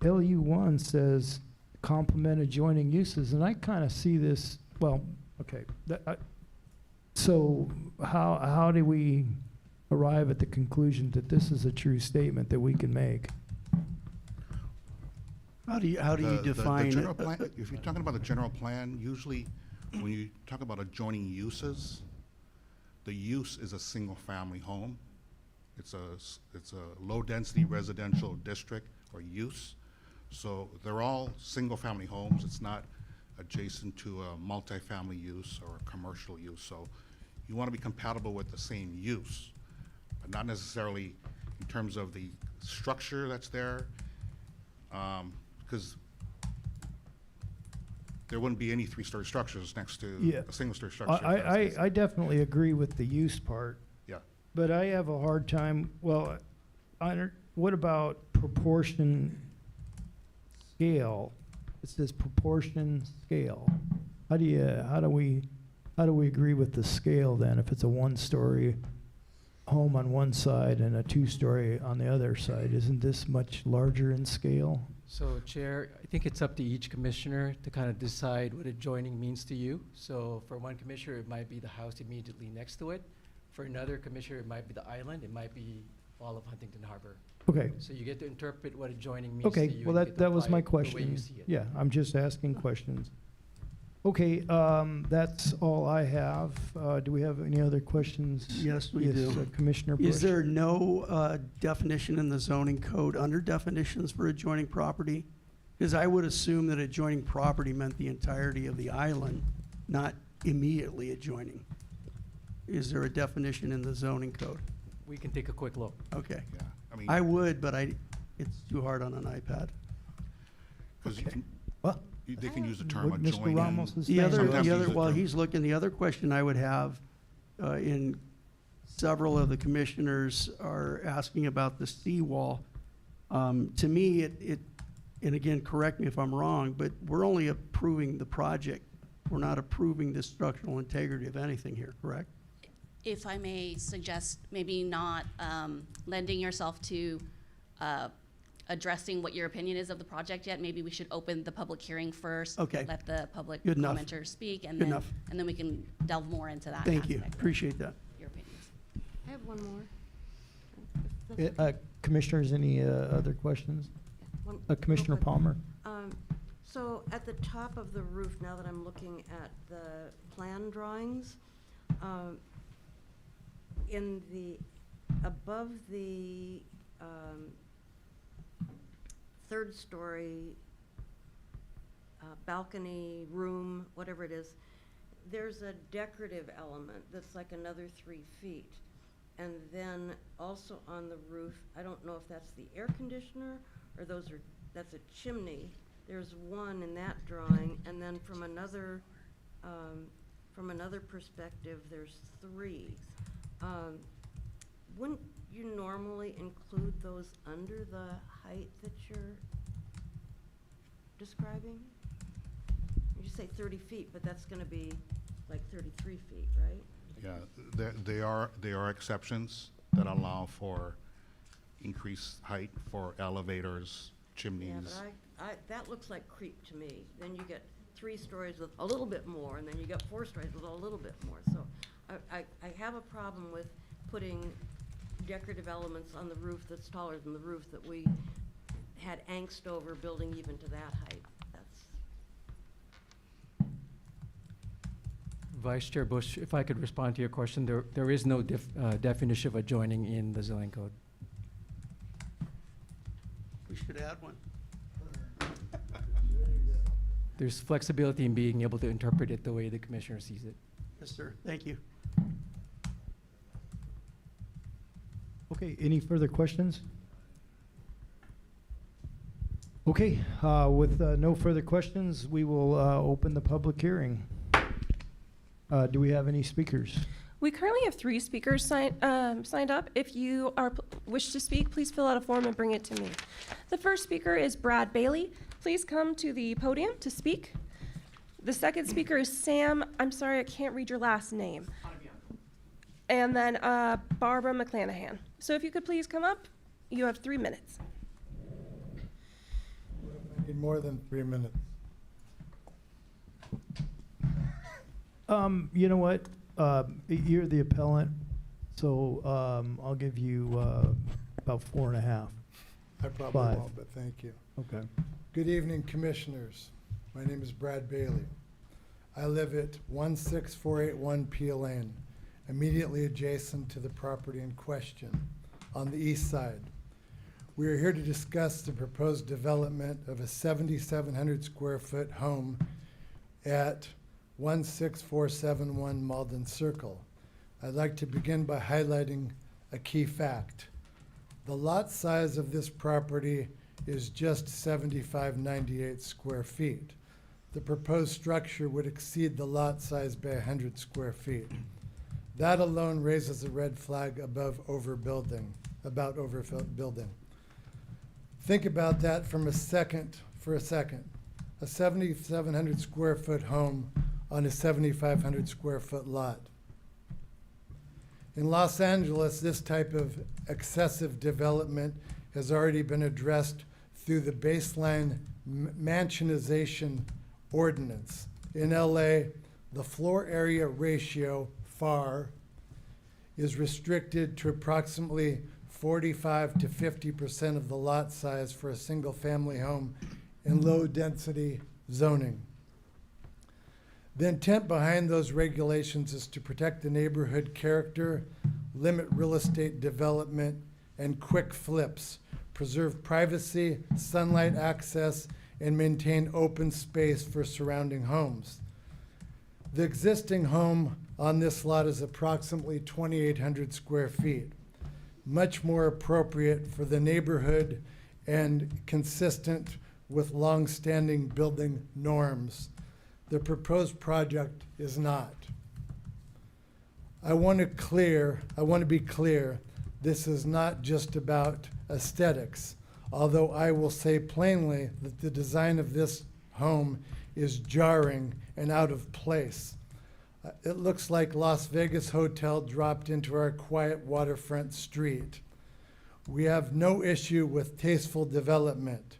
LU1 says complement adjoining uses, and I kind of see this, well, okay. So how do we arrive at the conclusion that this is a true statement that we can make? How do you The define general plan, if you're talking about the general plan, usually when you talk about adjoining uses, the use is a single-family home. It's a low-density residential district or use. So they're all single-family homes. It's not adjacent to a multifamily use or a commercial use. So you want to be compatible with the same use, but not necessarily in terms of the structure that's there, because there wouldn't be any three-story structures next to Yeah. a single-story structure. I definitely agree with the use part, Yeah. but I have a hard time, well, what about proportion scale? It says proportion scale. How do we agree with the scale then, if it's a one-story home on one side and a two-story on the other side? Isn't this much larger in scale? So Chair, I think it's up to each commissioner to kind of decide what adjoining means to you. So for one commissioner, it might be the house immediately next to it. For another commissioner, it might be the island, it might be all of Huntington Harbor. Okay, So you get to interpret what adjoining means to okay, you. well, and you get to that was apply my it the way question. you see it. Yeah, I'm just asking questions. Okay, that's all I have. Do we have any other questions? Yes, we do. Commissioner Bush? Is there no definition in the zoning code under definitions for adjoining property? Because I would assume that adjoining property meant the entirety of the island, not immediately adjoining. Is there a definition in the zoning code? We can take a quick look. Okay. Yeah, I mean, I would, but it's too hard on an iPad. because Okay. What? they can use the term What Mr. adjoining. Ramos is The saying. other, Sometimes the use other, the while term. he's looking, the other question I would have, in several of the commissioners are asking about the seawall. To me, and again, correct me if I'm wrong, but we're only approving the project. We're not approving the structural integrity of anything here, correct? If I may suggest, maybe not lending yourself to addressing what your opinion is of the project yet. Maybe we should open the public hearing first. Okay. Let the public Good enough. commenters speak, and Good then enough. and then we can delve more into that. Thank you, aspect of appreciate that. your opinions. I have one more. Commissioners, any other questions? One- Commissioner real quick. Palmer? So at the top of the roof, now that I'm looking at the plan drawings, above the third story balcony, room, whatever it is, there's a decorative element that's like another 3 feet. And then also on the roof, I don't know if that's the air conditioner or that's a chimney. There's one in that drawing, and then from another perspective, there's 3. Wouldn't you normally include those under the height that you're describing? You say 30 feet, but that's gonna be like 33 feet, right? Yeah, they are exceptions that allow for increased height for elevators, chimneys. Yeah, but that looks like creep to me. Then you get 3 stories with a little bit more, and then you get 4 stories with a little bit more. So I have a problem with putting decorative elements on the roof that's taller than the roof that we had angst over building even to that height. Vice Chair Bush, if I could respond to your question, there is no definition of adjoining in the zoning code. We should add one. There's flexibility in being able to interpret it the way the commissioner sees it. Yes, sir, thank you. Okay, any further questions? Okay, with no further questions, we will open the public hearing. Do we have any speakers? We currently have 3 speakers signed up. If you wish to speak, please fill out a form and bring it to me. The first speaker is Brad Bailey. Please come to the podium to speak. The second speaker is Sam. I'm sorry, I can't read your last name. And then Barbara McClanahan. So if you could please come up, you have 3 minutes. I need more than 3 minutes. You know what? You're the appellant, so I'll give you about 4.5. I probably 5. won't, but thank you. Okay. Good evening, commissioners. My name is Brad Bailey. I live at 16481 Peel Lane, immediately adjacent to the property in question on the east side. We are here to discuss the proposed development of a 7,700 square foot home at 16471 Malden Circle. I'd like to begin by highlighting a key fact. The lot size of this property is just 7598 square feet. The proposed structure would exceed the lot size by 100 square feet. That alone raises a red flag about overbuilding. Think about that for a second. A 7,700 square foot home on a 7,500 square foot lot. In Los Angeles, this type of excessive development has already been addressed through the baseline mansionization ordinance. In LA, the floor area ratio, FAR, is restricted to approximately 45 to 50% of the lot size for a single-family home in low-density zoning. The intent behind those regulations is to protect the neighborhood character, limit real estate development, and quick flips, preserve privacy, sunlight access, and maintain open space for surrounding homes. The existing home on this lot is approximately 2,800 square feet, much more appropriate for the neighborhood and consistent with long-standing building norms. The proposed project is not. I want to be clear, this is not just about aesthetics, although I will say plainly that the design of this home is jarring and out of place. It looks like Las Vegas Hotel dropped into our quiet waterfront street. We have no issue with tasteful development.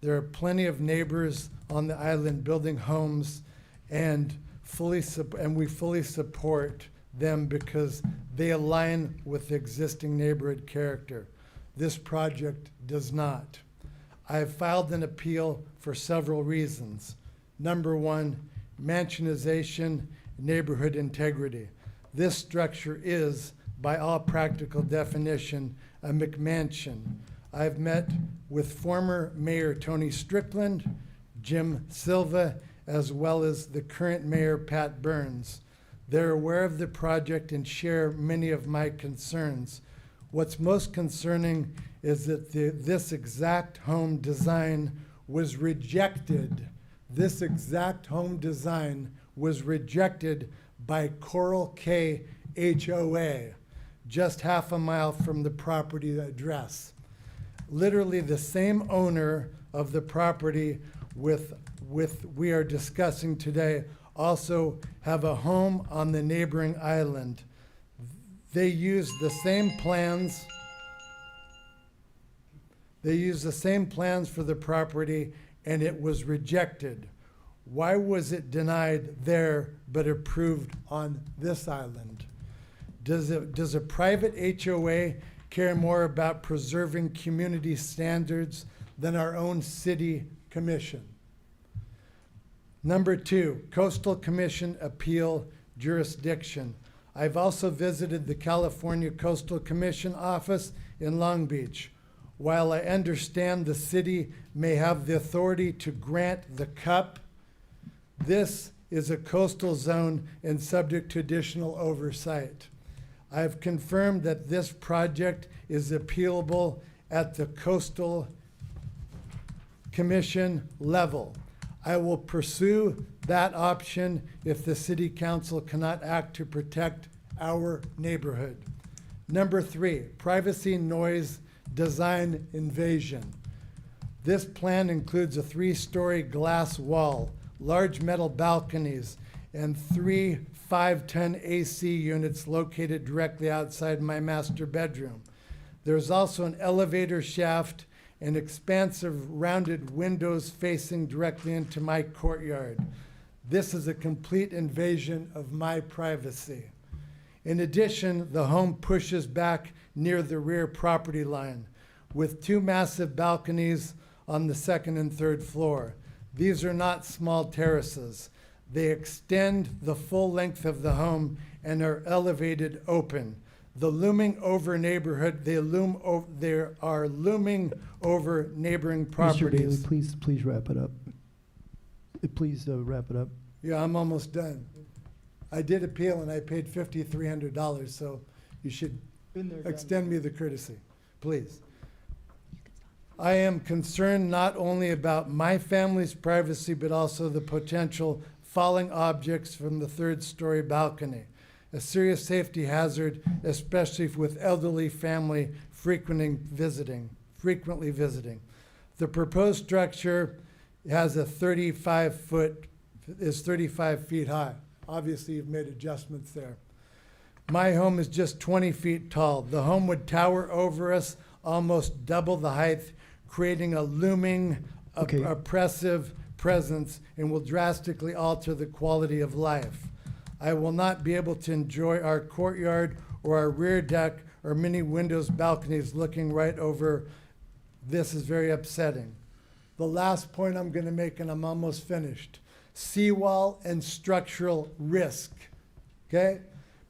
There are plenty of neighbors on the island building homes, and we fully support them because they align with the existing neighborhood character. This project does not. I have filed an appeal for several reasons. Number one, mansionization, neighborhood integrity. This structure is, by all practical definition, a McMansion. I've met with former Mayor Tony Strickland, Jim Silva, as well as the current mayor, Pat Burns. They're aware of the project and share many of my concerns. What's most concerning is that this exact home design was rejected. This exact home design was rejected by Coral K HOA, just half a mile from the property address. Literally the same owner of the property we are discussing today also have a home on the neighboring island. They use the same plans. They use the same plans for the property, and it was rejected. Why was it denied there but approved on this island? Does a private HOA care more about preserving community standards than our own city commission? Number two, Coastal Commission appeal jurisdiction. I've also visited the California Coastal Commission office in Long Beach. While I understand the city may have the authority to grant the CUP, this is a coastal zone and subject to additional oversight. I have confirmed that this project is appealable at the Coastal Commission level. I will pursue that option if the City Council cannot act to protect our neighborhood. Number three, privacy, noise, design invasion. This plan includes a 3-story glass wall, large metal balconies, and 3 5-ton AC units located directly outside my master bedroom. There's also an elevator shaft and expansive rounded windows facing directly into my courtyard. This is a complete invasion of my privacy. In addition, the home pushes back near the rear property line with 2 massive balconies on the 2nd and 3rd floor. These are not small terraces. They extend the full length of the home and are elevated open. The looming over neighborhood, they are looming over neighboring properties. Mr. Bailey, please wrap it up. Please wrap it up. Yeah, I'm almost done. I did appeal and I paid $5,300, so you should extend me the courtesy, please. I am concerned not only about my family's privacy, but also the potential falling objects from the 3rd-story balcony, a serious safety hazard, especially with elderly family frequently visiting. The proposed structure has a 35 feet high. Obviously, you've made adjustments there. My home is just 20 feet tall. The home would tower over us, almost double the height, creating a looming, Okay. oppressive presence and will drastically alter the quality of life. I will not be able to enjoy our courtyard or our rear deck or many windows, balconies looking right over. This is very upsetting. The last point I'm going to make, and I'm almost finished, seawall and structural risk, okay?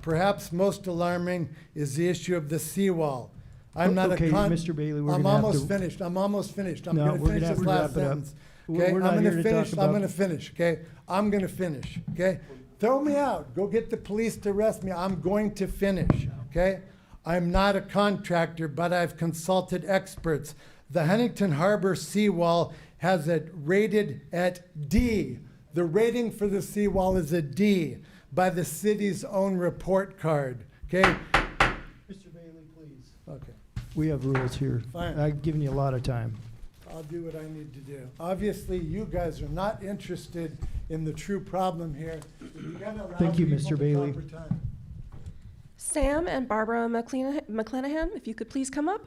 Perhaps most alarming is the issue of the seawall. I'm not Okay, a con- Mr. Bailey, we're I'm gonna have almost to- finished. I'm almost finished. I'm No, going to we're finish gonna have this to last wrap it up. sentence. We're Okay, not I'm here going to to talk finish. I'm about- going to finish. Okay, I'm going to finish. Okay, throw me out. Go get the police to arrest me. I'm going to finish. Okay, I'm not a contractor, but I've consulted experts. The Huntington Harbor seawall has it rated at D. The rating for the seawall is a D by the city's own report card. Okay. Mr. Bailey, please. Okay. We have rules here. Fine. I've given you a lot of time. I'll do what I need to do. Obviously, you guys are not interested in the true problem here. You gotta allow Thank you, people Mr. the Bailey. proper time. Sam and Barbara McClanahan, if you could please come up.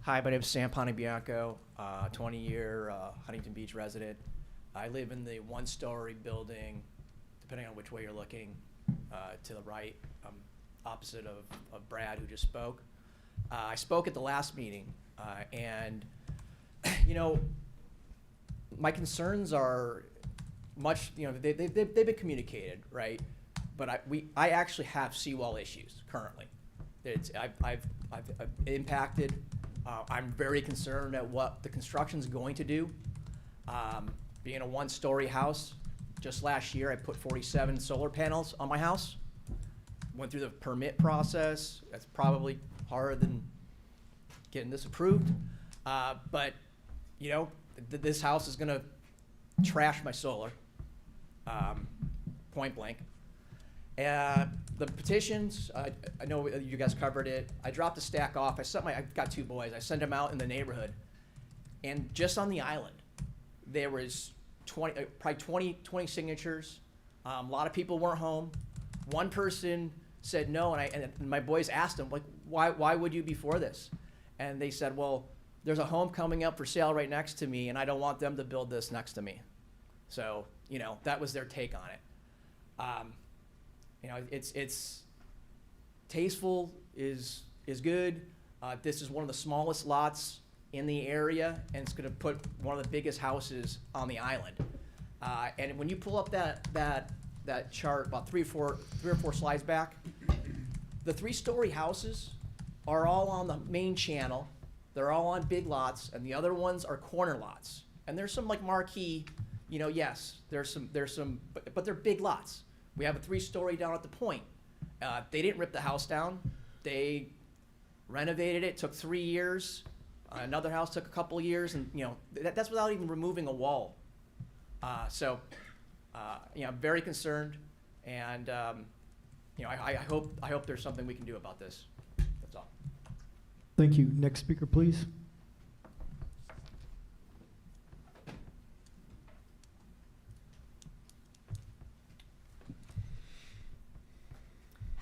Hi, my name is Sam Pontebianco, 20-year Huntington Beach resident. I live in the one-story building, depending on which way you're looking, to the right. I'm opposite of Brad, who just spoke. I spoke at the last meeting, and you know, my concerns are much. You know, they've been communicated, right? But I actually have seawall issues currently. I've impacted. I'm very concerned at what the construction's going to do. Being a one-story house, just last year I put 47 solar panels on my house. Went through the permit process. That's probably harder than getting this approved. But you know, this house is gonna trash my solar, point blank. The petitions, I know you guys covered it. I dropped the stack off. I've got 2 boys. I sent them out in the neighborhood. And just on the island, there was probably 20 signatures. A lot of people weren't home. One person said no, and my boys asked him, like, why would you be for this? And they said, well, there's a home coming up for sale right next to me, and I don't want them to build this next to me. So, you know, that was their take on it. You know, it's tasteful is good. This is one of the smallest lots in the area, and it's going to put one of the biggest houses on the island. And when you pull up that chart about three or four slides back, the 3-story houses are all on the main channel. They're all on big lots, and the other ones are corner lots. And there's some like marquee, you know, yes, there's some, but they're big lots. We have a 3-story down at the point. They didn't rip the house down. They renovated it. Took 3 years. Another house took a couple years, and you know that's without even removing a wall. So, you know, I'm very concerned, and you know, I hope there's something we can do about this. That's all. Thank you. Next speaker, please.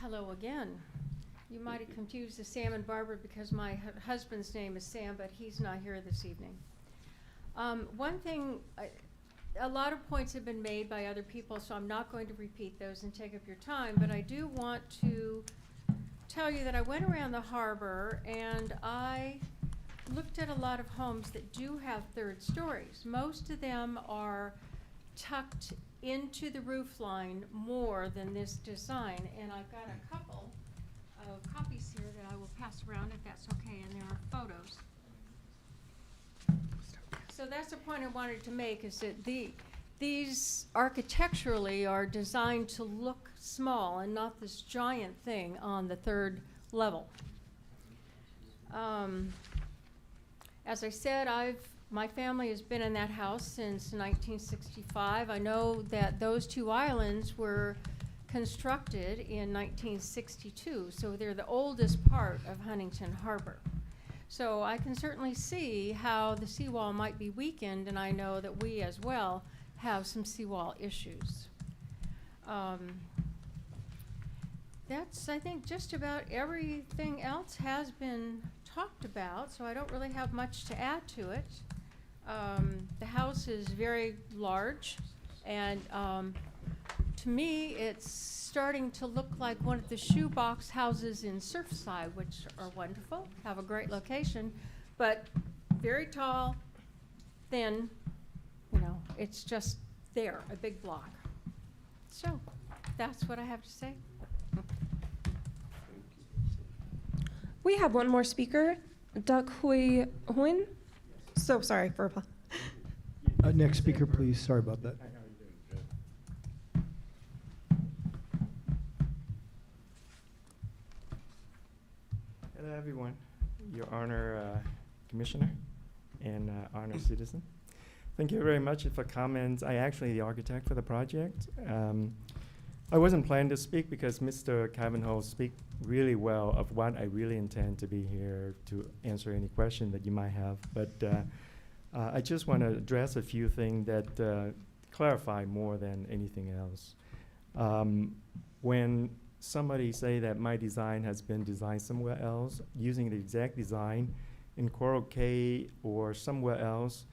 Hello again. You might have confused the Sam and Barbara because my husband's name is Sam, but he's not here this evening. One thing, a lot of points have been made by other people, so I'm not going to repeat those and take up your time, but I do want to tell you that I went around the harbor and I looked at a lot of homes that do have 3rd stories. Most of them are tucked into the roof line more than this design, and I've got a couple of copies here that I will pass around if that's okay, and there are photos. So that's the point I wanted to make, is that these architecturally are designed to look small and not this giant thing on the 3rd level. As I said, my family has been in that house since 1965. I know that those 2 islands were constructed in 1962, so they're the oldest part of Huntington Harbor. So I can certainly see how the seawall might be weakened, and I know that we as well have some seawall issues. That's, I think, just about everything else has been talked about, so I don't really have much to add to it. The house is very large, and to me, it's starting to look like one of the shoebox houses in Surfside, which are wonderful, have a great location, but very tall, thin, you know, it's just there, a big block. So, that's what I have to say. We have one more speaker, Duck Hui Huyn. So sorry for. Next speaker, please. Sorry about that. Hello, everyone. Your Honor Commissioner and Honor Citizen. Thank you very much for comments. I actually the architect for the project. I wasn't planning to speak because Mr. Cavanagh speak really well of what I really intend to be here to answer any question that you might have. But I just want to address a few things that clarify more than anything else. When somebody say that my design has been designed somewhere else, using the exact design in Coral K or somewhere else,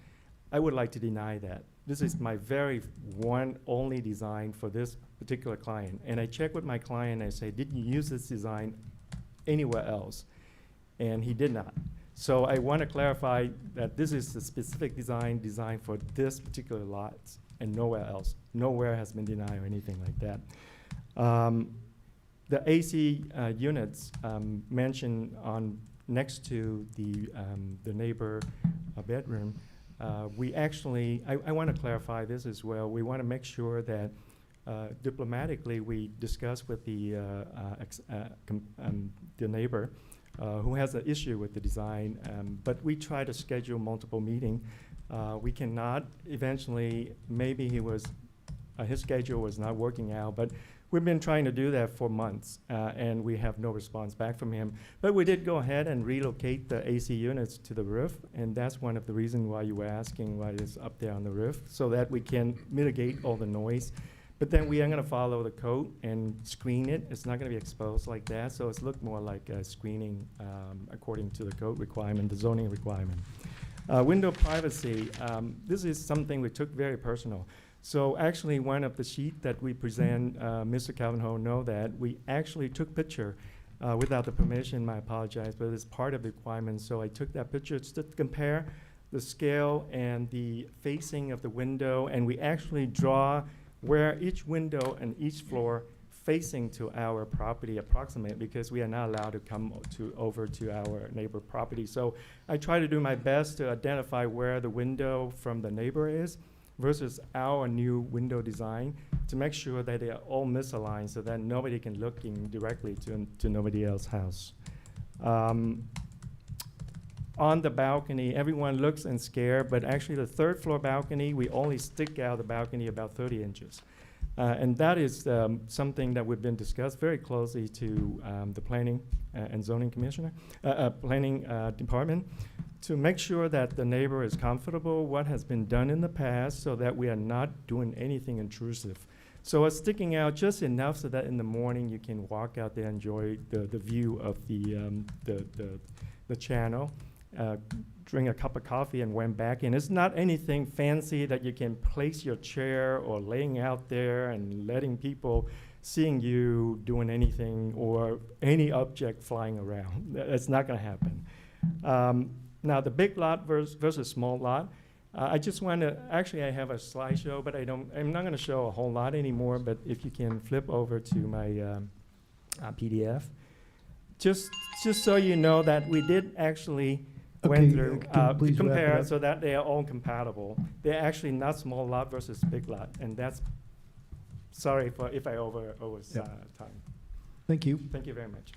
I would like to deny that. This is my very one only design for this particular client. And I check with my client and I say, did you use this design anywhere else? And he did not. So I want to clarify that this is a specific design designed for this particular lot and nowhere else. Nowhere has been denied or anything like that. The AC units mentioned on next to the neighbor bedroom, we actually, I want to clarify this as well. We want to make sure that diplomatically we discuss with the neighbor who has an issue with the design, but we try to schedule multiple meetings. We cannot eventually, maybe his schedule was not working out, but we've been trying to do that for months, and we have no response back from him. But we did go ahead and relocate the AC units to the roof, and that's one of the reasons why you were asking why it's up there on the roof, so that we can mitigate all the noise. But then we are going to follow the code and screen it. It's not going to be exposed like that, so it's look more like a screening according to the code requirement, the zoning requirement. Window privacy, this is something we took very personal. So actually one of the sheet that we present, Mr. Cavanagh know that we actually took picture without the permission, I apologize, but it's part of the requirement. So I took that picture just to compare the scale and the facing of the window, and we actually draw where each window and each floor facing to our property approximate, because we are not allowed to come over to our neighbor property. So I try to do my best to identify where the window from the neighbor is versus our new window design to make sure that they are all misaligned so that nobody can look in directly to nobody else's house. On the balcony, everyone looks and scared, but actually the third floor balcony, we only stick out the balcony about 30 inches. And that is something that we've been discussed very closely to the planning and zoning commissioner, planning department, to make sure that the neighbor is comfortable what has been done in the past so that we are not doing anything intrusive. So it's sticking out just enough so that in the morning you can walk out there and enjoy the view of the channel, drink a cup of coffee and went back in. It's not anything fancy that you can place your chair or laying out there and letting people seeing you doing anything or any object flying around. That's not going to happen. Now the big lot versus small lot, I just want to, actually I have a slideshow, but I'm not going to show a whole lot anymore, but if you can flip over to my PDF. Just so you know that we did actually went through compare so that they are all compatible. They're actually not small lot versus big lot, and that's, sorry if I over time. Thank you. Thank you very much.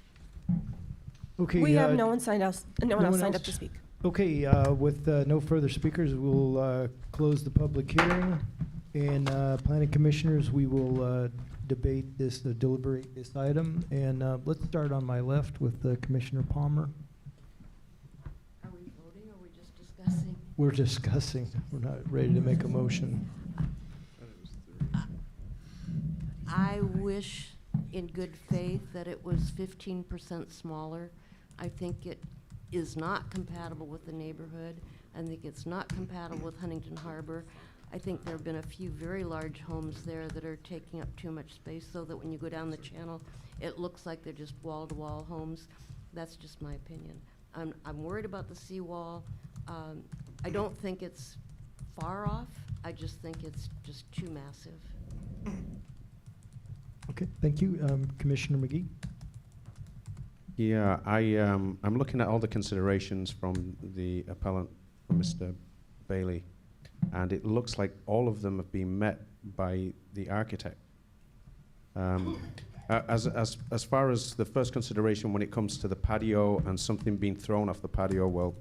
Okay. We have no one signed up. No one else signed up to speak. Okay, with no further speakers, we'll close the public hearing. And planning commissioners, we will debate this, deliberate this item. And let's start on my left with Commissioner Palmer. Are we voting or are we just discussing? We're discussing. We're not ready to make a motion. I wish in good faith that it was 15% smaller. I think it is not compatible with the neighborhood. I think it's not compatible with Huntington Harbor. I think there have been a few very large homes there that are taking up too much space, so that when you go down the channel, it looks like they're just wall-to-wall homes. That's just my opinion. I'm worried about the seawall. I don't think it's far off. I just think it's just too massive. Okay, thank you. Commissioner McGee? Yeah, I'm looking at all the considerations from the appellant, Mr. Bailey, and it looks like all of them have been met by the architect. As far as the first consideration when it comes to the patio and something being thrown off the patio, well,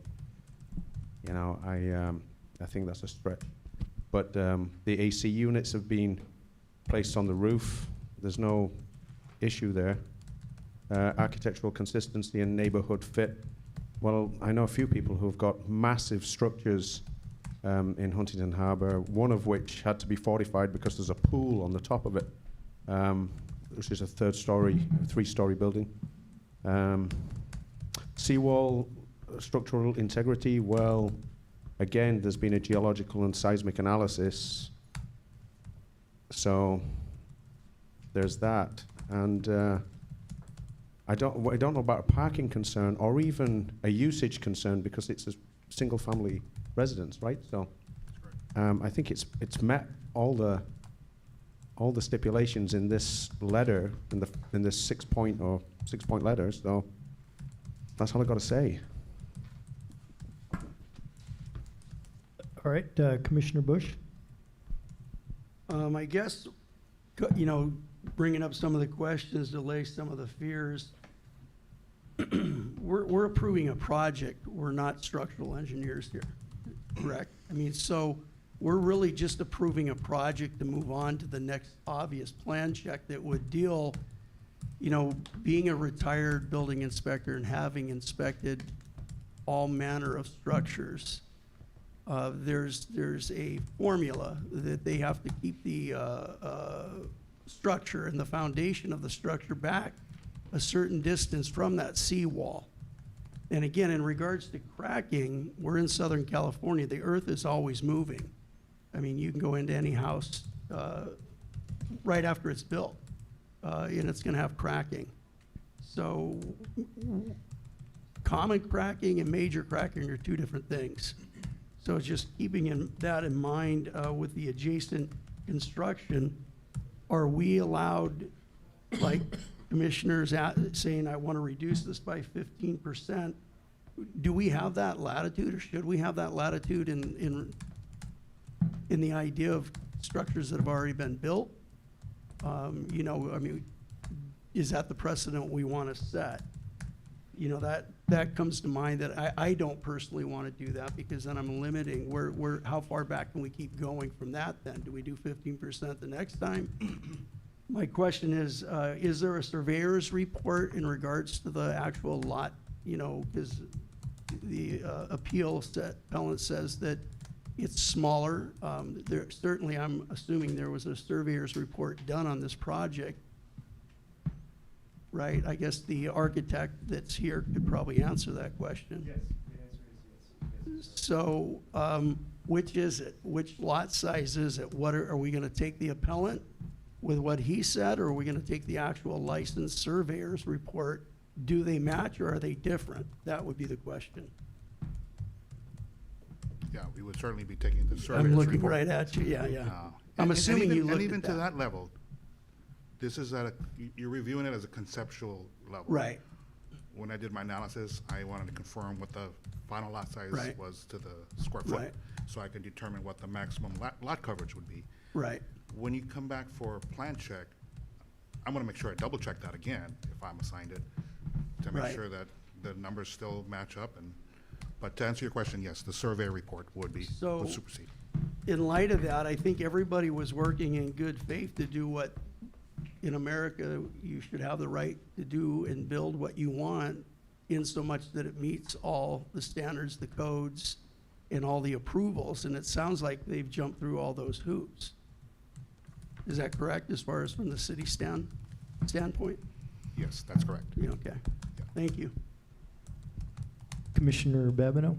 you know, I think that's a stretch. But the AC units have been placed on the roof. There's no issue there. Architectural consistency and neighborhood fit. Well, I know a few people who've got massive structures in Huntington Harbor, one of which had to be fortified because there's a pool on the top of it, which is a three-story building. Seawall structural integrity, well, again, there's been a geological and seismic analysis. So there's that. And I don't know about a parking concern or even a usage concern because it's a single family residence, right? So I think it's met all the stipulations in this letter, in this 6-point letter. So that's all I got to say. All right, Commissioner Bush? I guess, bringing up some of the questions to allay some of the fears. We're approving a project. We're not structural engineers here, correct? I mean, so we're really just approving a project to move on to the next obvious plan check that would deal, being a retired building inspector and having inspected all manner of structures. There's a formula that they have to keep the structure and the foundation of the structure back a certain distance from that seawall. And again, in regards to cracking, we're in Southern California. The earth is always moving. I mean, you can go into any house right after it's built, and it's going to have cracking. So common cracking and major cracking are two different things. So it's just keeping that in mind with the adjacent construction. Are we allowed, like commissioners saying, I want to reduce this by 15%? Do we have that latitude, or should we have that latitude in the idea of structures that have already been built? Is that the precedent we want to set? That comes to mind that I don't personally want to do that, because then I'm limiting how far back can we keep going from that then? Do we do 15% the next time? My question is there a surveyor's report in regards to the actual lot? Because the appellant says that it's smaller. Certainly, I'm assuming there was a surveyor's report done on this project. Right, I guess the architect that's here could probably answer that question. Yes, the answer is yes. So, which is it? Which lot size is it? Are we gonna take the appellant with what he said, or are we gonna take the actual licensed surveyor's report? Do they match, or are they different? That would be the question. Yeah, we would certainly be taking the surveyor's report. I'm looking right at you, yeah. I'm assuming you looked And at even to that. that level, this is you're reviewing it as a conceptual level. Right. When I did my analysis, I wanted to confirm what the final lot size Right. was to the square foot, Right. so I can determine what the maximum lot coverage would be. Right. When you come back for a plan check, I'm gonna make sure I double check that again, if I'm assigned it, to make Right. sure that the numbers still match up. But to answer your question, yes, the survey report would supersede. In light of that, I think everybody was working in good faith to do what, in America, you should have the right to do and build what you want, in so much that it meets all the standards, the codes, and all the approvals. And it sounds like they've jumped through all those hoops. Is that correct, as far as from the city standpoint? Yes, that's correct. Yeah, okay. Thank you. Commissioner Babineau?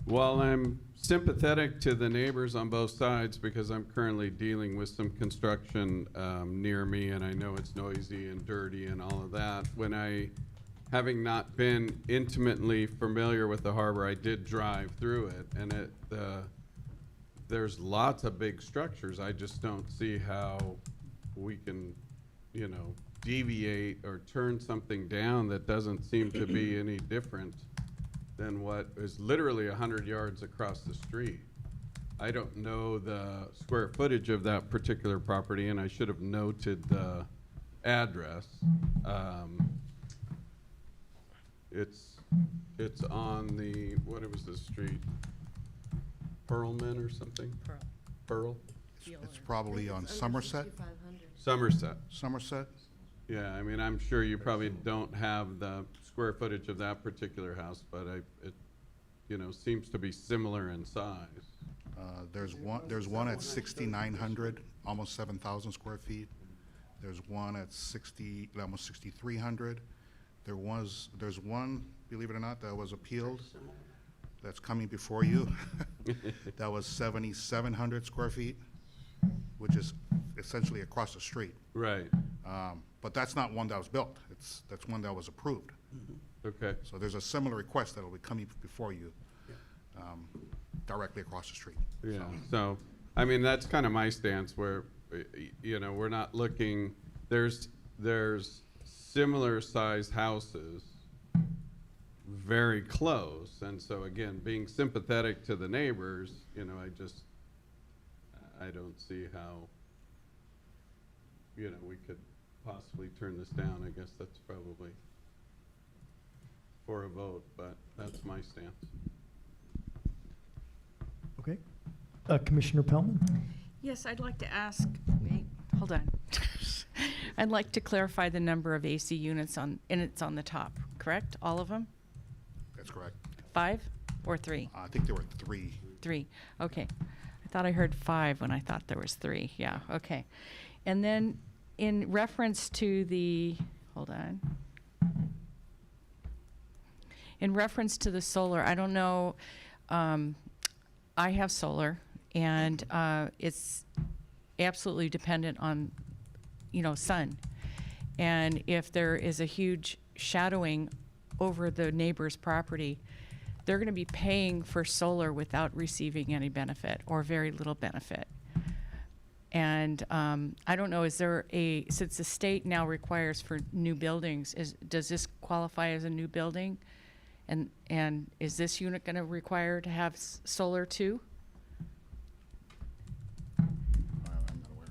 While I'm sympathetic to the neighbors on both sides, because I'm currently dealing with some construction near me, and I know it's noisy and dirty and all of that, having not been intimately familiar with the harbor, I did drive through it, and there's lots of big structures. I just don't see how we can, deviate or turn something down that doesn't seem to be any different than what is literally 100 yards across the street. I don't know the square footage of that particular property, and I should have noted the address. It's on the, what was the street? Pearlman or something? Pearl? It's probably on Somerset. Somerset? Yeah, I mean, I'm sure you probably don't have the square footage of that particular house, but it seems to be similar in size. There's one at 6,900, almost 7,000 square feet. There's one at almost 6,300. There's one, believe it or not, that was appealed. That's coming before you. That was 7,700 square feet, which is essentially across the street. Right. But that's not one that was built. That's one that was approved. Okay. So there's a similar request that will be coming before you, directly across the street. Yeah, so, I mean, that's kind of my stance where, we're not looking, there's similar sized houses very close. And so again, being sympathetic to the neighbors, I don't see how, we could possibly turn this down. I guess that's probably for a vote, but that's my stance. Okay. Commissioner Pellman? Yes, I'd like to ask, wait, hold on. I'd like to clarify the number of AC units and it's on the top, correct? All of them? That's correct. 5 or 3? I think there were 3. 3, okay. I thought I heard 5 when I thought there was 3, yeah, okay. And then in reference to the, hold on. In reference to the solar, I don't know, I have solar and it's absolutely dependent on, sun. And if there is a huge shadowing over the neighbor's property, they're gonna be paying for solar without receiving any benefit or very little benefit. And I don't know, since the state now requires for new buildings, does this qualify as a new building? And is this unit gonna require to have solar too? I'm not aware.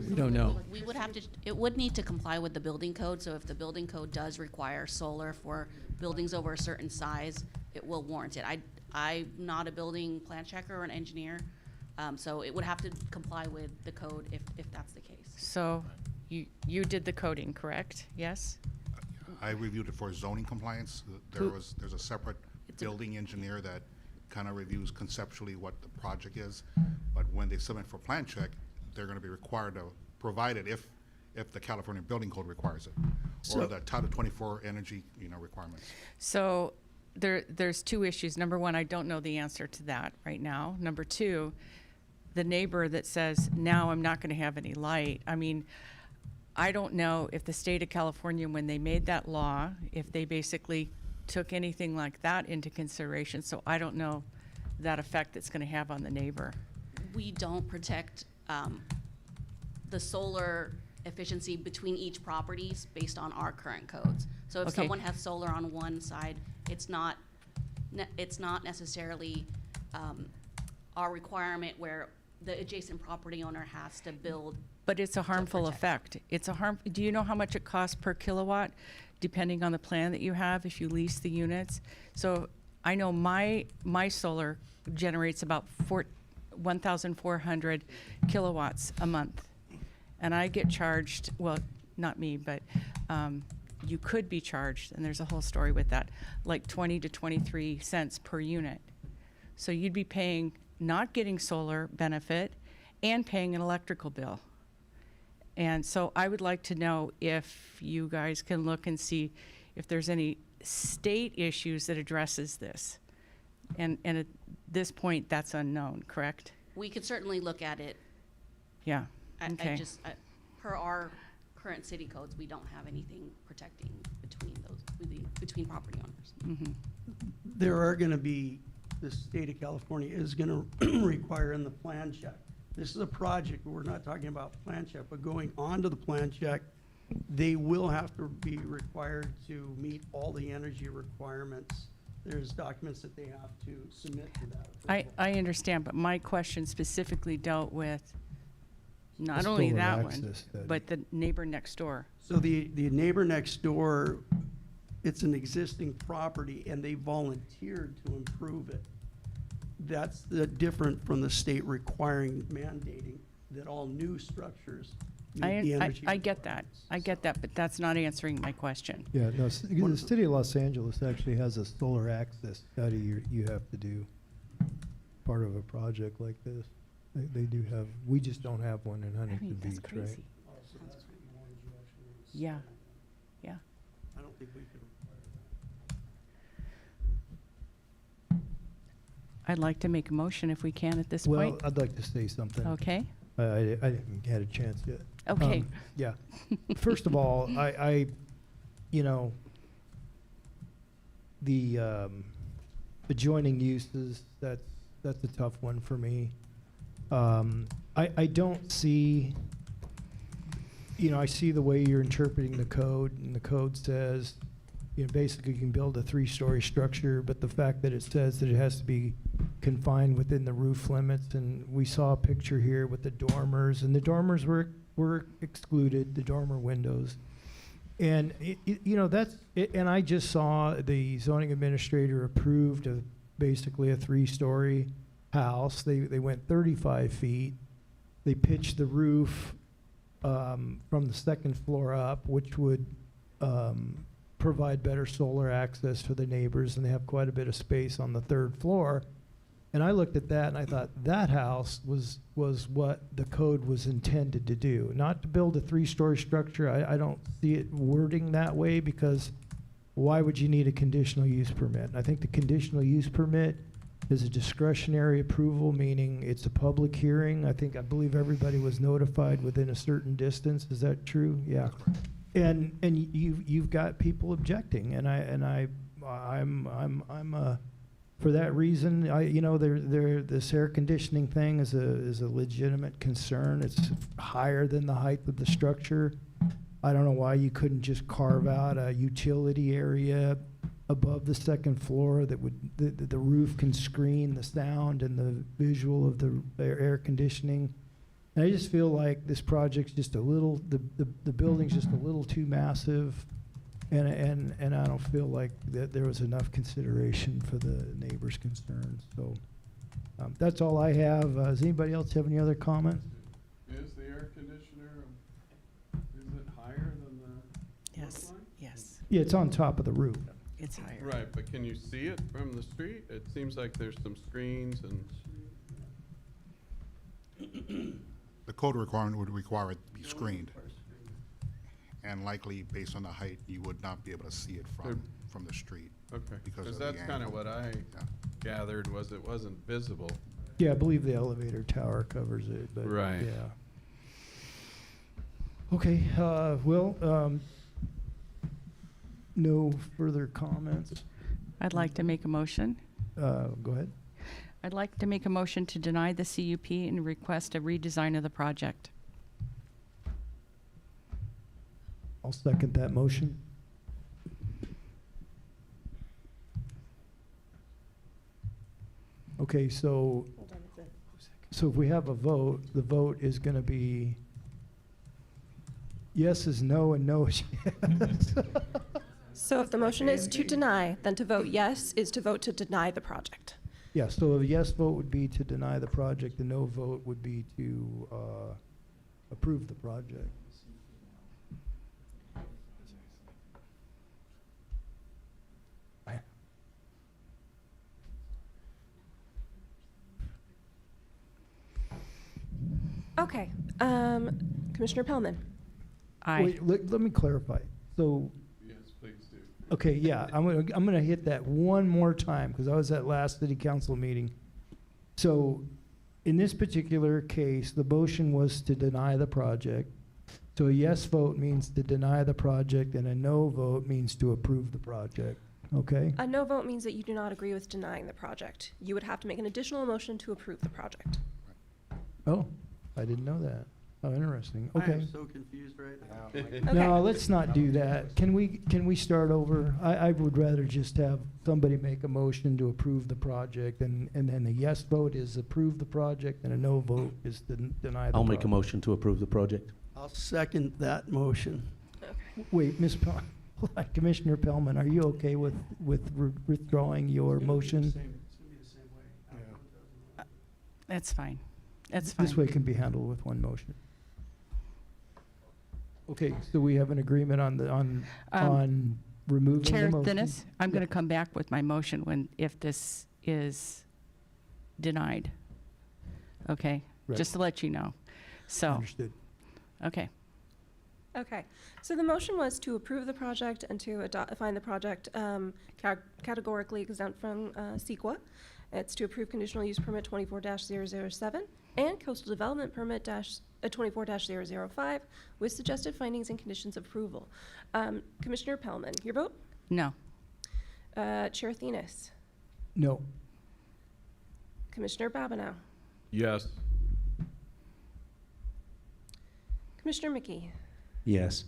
We don't know. We would have to, it would need to comply with the building code, so if the building code does require solar for buildings over a certain size, it will warrant it. I'm not a building plan checker or an engineer, so it would have to comply with the code if that's the case. So you did the coding, correct? Yes? I reviewed it for zoning compliance. There's a separate building engineer that kind of reviews conceptually what the project is, but when they submit for plan check, they're going to be required to provide it if the California Building Code requires it, or the Title 24 energy requirements. So there's 2 issues. Number 1, I don't know the answer to that right now. Number 2, the neighbor that says, now I'm not going to have any light. I mean, I don't know if the state of California, when they made that law, if they basically took anything like that into consideration. So I don't know that effect it's going to have on the neighbor. We don't protect the solar efficiency between each properties based on our current codes. So if Okay. someone has solar on one side, it's not necessarily our requirement where the adjacent property owner has to build. But it's a harmful effect. Do you know how much it costs per kilowatt, depending on the plan that you have, if you lease the units? So I know my solar generates about 1,400 kilowatts a month. And I get charged, well, not me, but you could be charged, and there's a whole story with that, like 20 to 23 cents per unit. So you'd be paying not getting solar benefit and paying an electrical bill. And so I would like to know if you guys can look and see if there's any state issues that addresses this. And at this point, that's unknown, correct? We could certainly look at it. Yeah, I okay. just, per our current city codes, we don't have anything protecting between property owners. Mhm. There are gonna be, the state of California is gonna require in the plan check. This is a project, we're not talking about plan check, but going on to the plan check, they will have to be required to meet all the energy requirements. There's documents that they have to submit to that. approval. I understand, but my question specifically dealt with not The only solar that access one, study. but the neighbor next door. So the neighbor next door, it's an existing property and they volunteered to improve it. That's different from the state requiring, mandating that all new structures meet the energy. I get that, requirements. I get that, but that's not answering my question. Yeah, no, the city of Los Angeles actually has a solar access study you have to do, part of a project like this. They do have, we just don't have one in I Huntington mean, that's Beach, right? crazy. Oh, so that's what you wanted you actually. Yeah, yeah. I don't think we could require that. I'd like to make a motion if we can at this Well, point. I'd like to say something. Okay, I haven't had a chance yet. okay. Yeah. First of all, I you know, the adjoining uses, that's a tough one for me. I don't see, you know, I see the way you're interpreting the code, and the code says, you know, basically you can build a 3-story structure, but the fact that it says that it has to be confined within the roof limits, and we saw a picture here with the dormers, and the dormers were excluded, the dormer windows. And, you know, that's, and I just saw the zoning administrator approved basically a 3-story house. They went 35 feet. They pitched the roof from the second floor up, which would provide better solar access for the neighbors, and they have quite a bit of space on the 3rd floor. And I looked at that and I thought that house was what the code was intended to do, not to build a 3-story structure. I don't see it wording that way, because why would you need a conditional use permit? I think the conditional use permit is a discretionary approval, meaning it's a public hearing. I believe everybody was notified within a certain distance. Is that true? Yeah. And you've got people objecting, and I'm for that reason, you know, this air conditioning thing is a legitimate concern. It's higher than the height of the structure. I don't know why you couldn't just carve out a utility area above the 2nd floor that would, the roof can screen the sound and the visual of the air conditioning. And I just feel like this project's just a little, the building's just a little too massive, and I don't feel like that there was enough consideration for the neighbors' concerns. So that's all I have. Does anybody else have any other comments? Is the air conditioner, is it higher than the Yes, roof line? yes, Yeah, it's on top of the roof. it's higher. Right, but can you see it from the street? It seems like there's some screens and. The code requirement would require it to be screened, and likely, based on the height, you would not be able to see it from the street. Okay, Because because of the that's kind of angle. what I Yeah. gathered, was it wasn't visible. Yeah, I believe the elevator tower covers it, but Right. yeah. Okay, no further comments. I'd like to make a motion. Go ahead. I'd like to make a motion to deny the CUP and request a redesign of the project. I'll second that motion. Okay, so if we have a vote, the vote is going to be yes is no and no is yes. So if the motion is to deny, then to vote yes is to vote to deny the project. Yeah, so a yes vote would be to deny the project, the no vote would be to approve the project. Okay, Commissioner Pellman. Aye. Wait, let me clarify. So, Yes, please do. okay, yeah, I'm gonna hit that one more time, because I was at last city council meeting. So, in this particular case, the motion was to deny the project. So a yes vote means to deny the project, and a no vote means to approve the project, okay? A no vote means that you do not agree with denying the project. You would have to make an additional motion to approve the project. Oh, I didn't know that. Oh, interesting, I okay. am so confused right now. Okay. No, let's not do that. Can we start over? I would rather just have somebody make a motion to approve the project, and then a yes vote is approve the project, and a no vote is to deny the project. I'll make a motion to approve the project. I'll second that motion. Wait, Commissioner Pellman, are you okay with withdrawing your motion? That's fine. That's fine. This way it can be handled with one motion. Okay, so we have an agreement on removing the Chair motion? Thinis, I'm going to come back with my motion if this is denied. Okay? Right. Just to let you know. So, Understood. okay. Okay, so the motion was to approve the project and to find the project categorically exempt from CEQA. It's to approve conditional use permit 24-007 and coastal development permit 24-005 with suggested findings and conditions of approval. Commissioner Pellman, your vote? No. Chair Thinis, No. Commissioner Babineau, Yes. Commissioner Mickey. Yes.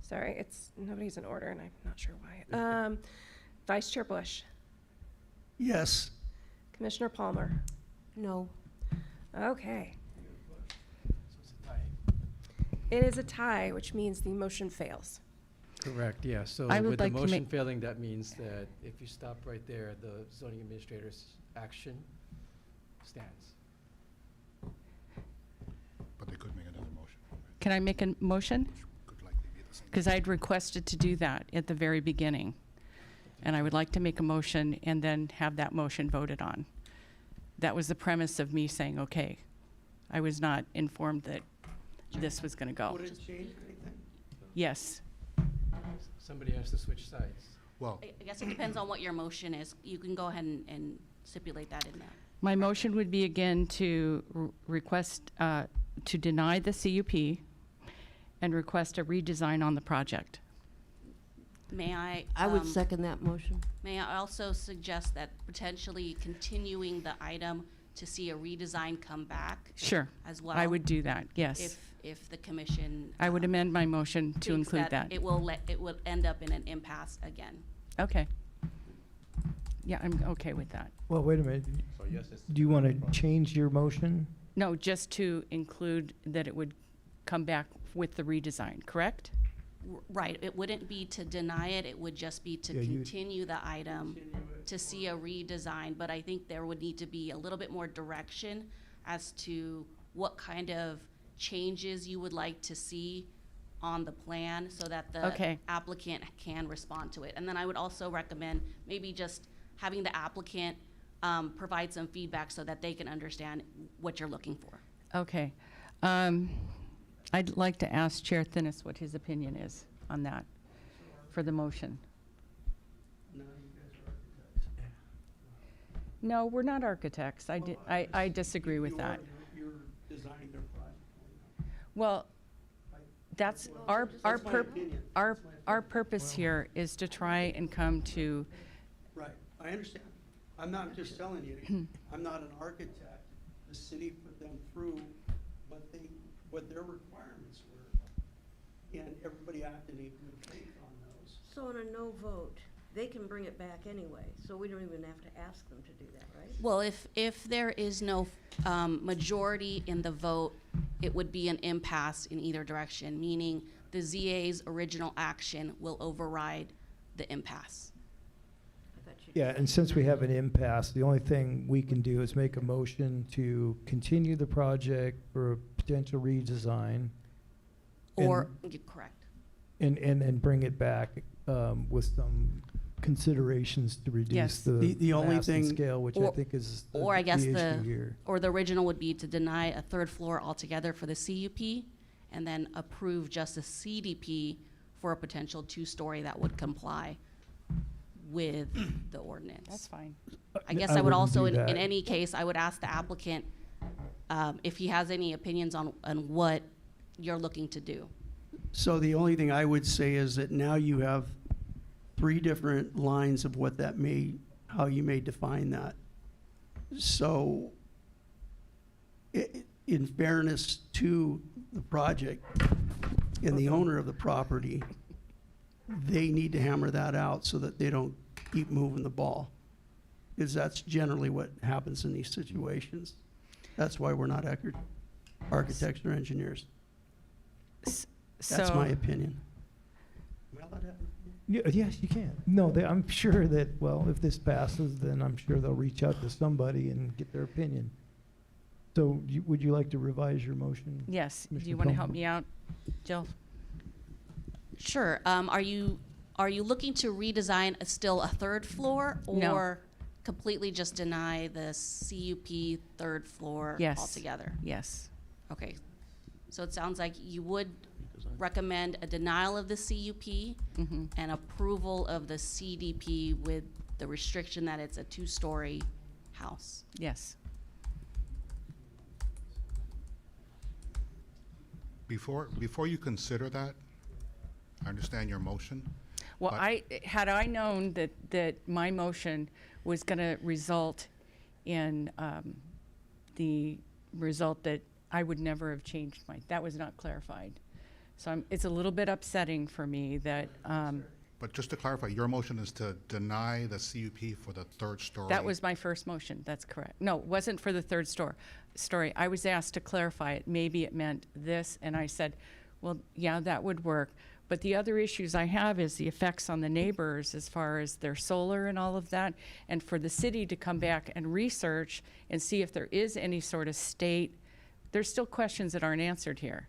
Sorry, nobody's in order and I'm not sure why. Vice Chair Bush, Yes. Commissioner Palmer. No. Okay. It is a tie, which means the motion fails. Correct, yeah. So I would with the like to motion make- failing, that means that if you stop right there, the zoning administrator's action stands. But they could make another motion. Can I make a motion? Could likely be the same. Because I'd requested to do that at the very beginning. And I would like to make a motion and then have that motion voted on. That was the premise of me saying, okay. I was not informed that this was going to go. Would it change anything? Yes. Somebody has to switch sides. Well, I guess it depends on what your motion is. You can go ahead and stipulate that in there. My motion would be again to request, to deny the CUP and request a redesign on the project. May I? I would second that motion. May I also suggest that potentially continuing the item to see a redesign come back Sure. as well? I would do that, yes. If the commission. I would amend my motion to thinks include that. It will end up in an impasse again. Okay. Yeah, I'm okay with that. Well, wait a minute. So yes, it's Do you want to change your motion? No, just to include that it would come back with the redesign, correct? Right, it wouldn't be to deny it, it would just be to Yeah, you- continue the item to see a redesign, but I think there would need to be a little bit more direction as to what kind of changes you would like to see on the plan so that the Okay. applicant can respond to it. And then I would also recommend maybe just having the applicant provide some feedback so that they can understand what you're looking for. Okay. I'd like to ask Chair Thinis what his opinion is on that for the motion. No, you guys are architects. No, we're not architects. I disagree with that. You're designing their project. Well, that's our my opinion. our purpose here is to try and come to, Right, I understand. I'm not just telling you, I'm not an architect. The city put them through what their requirements were. And everybody acted in good faith on those. So on a no vote, they can bring it back anyway, so we don't even have to ask them to do that, right? Well, if there is no majority in the vote, it would be an impasse in either direction, meaning the ZA's original action will override the impasse. I thought you- Yeah, and since we have an impasse, the only thing we can do is make a motion to continue the project for a potential redesign. Or, you're correct. And then bring it back with some considerations to reduce Yes. the The only mass and thing- scale, which I Or- think is Or I guess issue the, here. or the original would be to deny a third floor altogether for the CUP and then approve just a CDP for a potential two-story that would comply with the ordinance. That's fine. I guess I I would wouldn't also, do in that. any case, I would ask the applicant if he has any opinions on what you're looking to do. So the only thing I would say is that now you have 3 different lines of what that may, how you may define that. So in fairness to the project and the owner of the property, they need to hammer that out so that they don't keep moving the ball. Because that's generally what happens in these situations. That's why we're not architects or engineers. That's my opinion. Yes, you can. No, I'm sure that, well, if this passes, then I'm sure they'll reach out to somebody and get their opinion. So would you like to revise your motion? Yes. Do you Commissioner want to help Coleman? me out, Jill? Sure. Are you looking to redesign still a third floor No. or completely just deny the CUP third floor Yes. altogether? Yes. Okay. So it sounds like you would recommend a denial of the CUP Mm-hmm. and approval of the CDP with the restriction that it's a two-story house. Yes. Before you consider that, I understand your motion. Well, But- had I known that my motion was going to result in the result that I would never have changed that was not clarified. So it's a little bit upsetting for me that, But just to clarify, your motion is to deny the CUP for the third story. that was my first motion, that's correct. No, it wasn't for the third story. I was asked to clarify it, maybe it meant this, and I said, well, yeah, that would work. But the other issues I have is the effects on the neighbors as far as their solar and all of that, and for the city to come back and research and see if there is any sort of state, there's still questions that aren't answered here.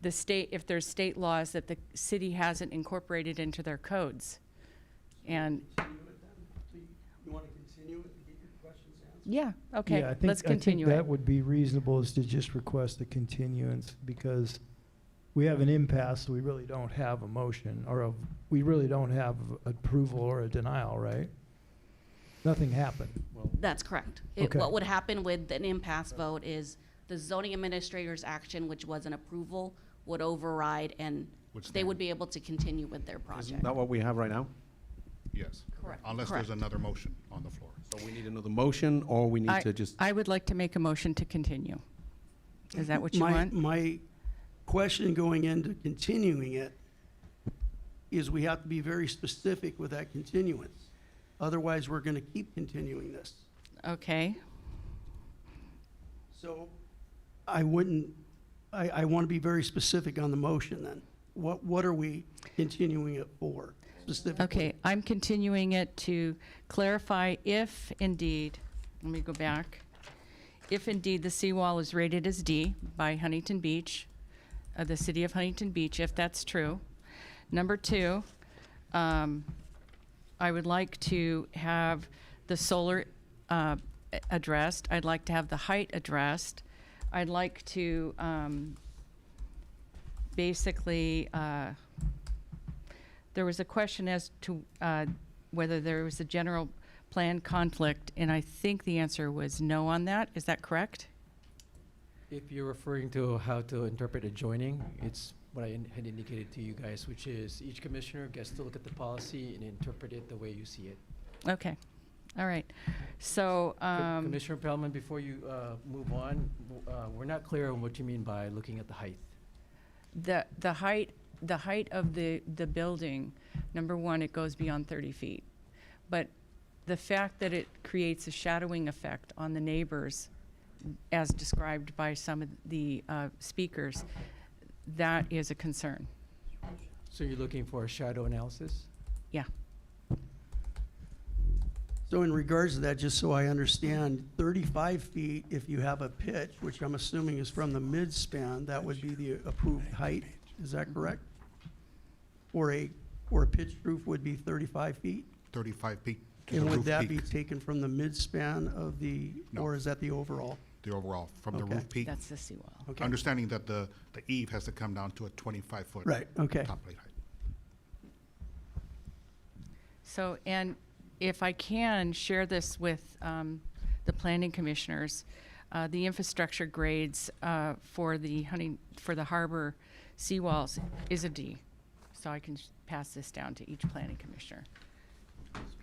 The state, if there's state laws that the city hasn't incorporated into their codes. And, You want to continue it to get your questions answered? yeah, okay, Yeah, let's continue I think it. that would be reasonable, is to just request a continuance, because we have an impasse, we really don't have a motion, we really don't have approval or a denial, right? Nothing happened. That's correct. Okay. What would happen with an impasse vote is the zoning administrator's action, which was an approval, would override and Would they stand. would be able to continue with their Isn't project. that what we have right now? Yes. Correct. Unless Correct. there's another motion on the floor. So we need another motion, or we need to just, I would like to make a motion to continue. Is that what you want? My question going into continuing it is we have to be very specific with that continuance. Otherwise, we're going to keep continuing this. Okay, So I want to be very specific on the motion then. What are we continuing it for specifically? okay, I'm continuing it to clarify if indeed, let me go back. If indeed the seawall is rated as D by Huntington Beach, the city of Huntington Beach, if that's true. Number 2, I would like to have the solar addressed. I'd like to have the height addressed. I'd like to basically, there was a question as to whether there was a general plan conflict, and I think the answer was no on that. Is that correct? If you're referring to how to interpret adjoining, it's what I had indicated to you guys, which is each commissioner gets to look at the policy and interpret it the way you see it. Okay, all right. So, Commissioner Pellman, before you move on, we're not clear on what you mean by looking at the height. the height of the building, number 1, it goes beyond 30 feet. But the fact that it creates a shadowing effect on the neighbors, as described by some of the speakers, that is a concern. So you're looking for a shadow analysis? Yeah. So in regards to that, just so I understand, 35 feet, if you have a pitch, which I'm assuming is from the midspan, that would be the approved height, is that correct? Or a pitched roof would be 35 feet? 35 peak to the And would roof that be peak. taken from the midspan of the, No. or is that the overall? The overall, from the Okay. roof peak. That's the seawall. Okay. Understanding that the eave has to come down to a 25-foot Right, okay. top plate height. So, and if I can share this with the planning commissioners, the infrastructure grades for the harbor seawalls is a D. So I can pass this down to each planning commissioner.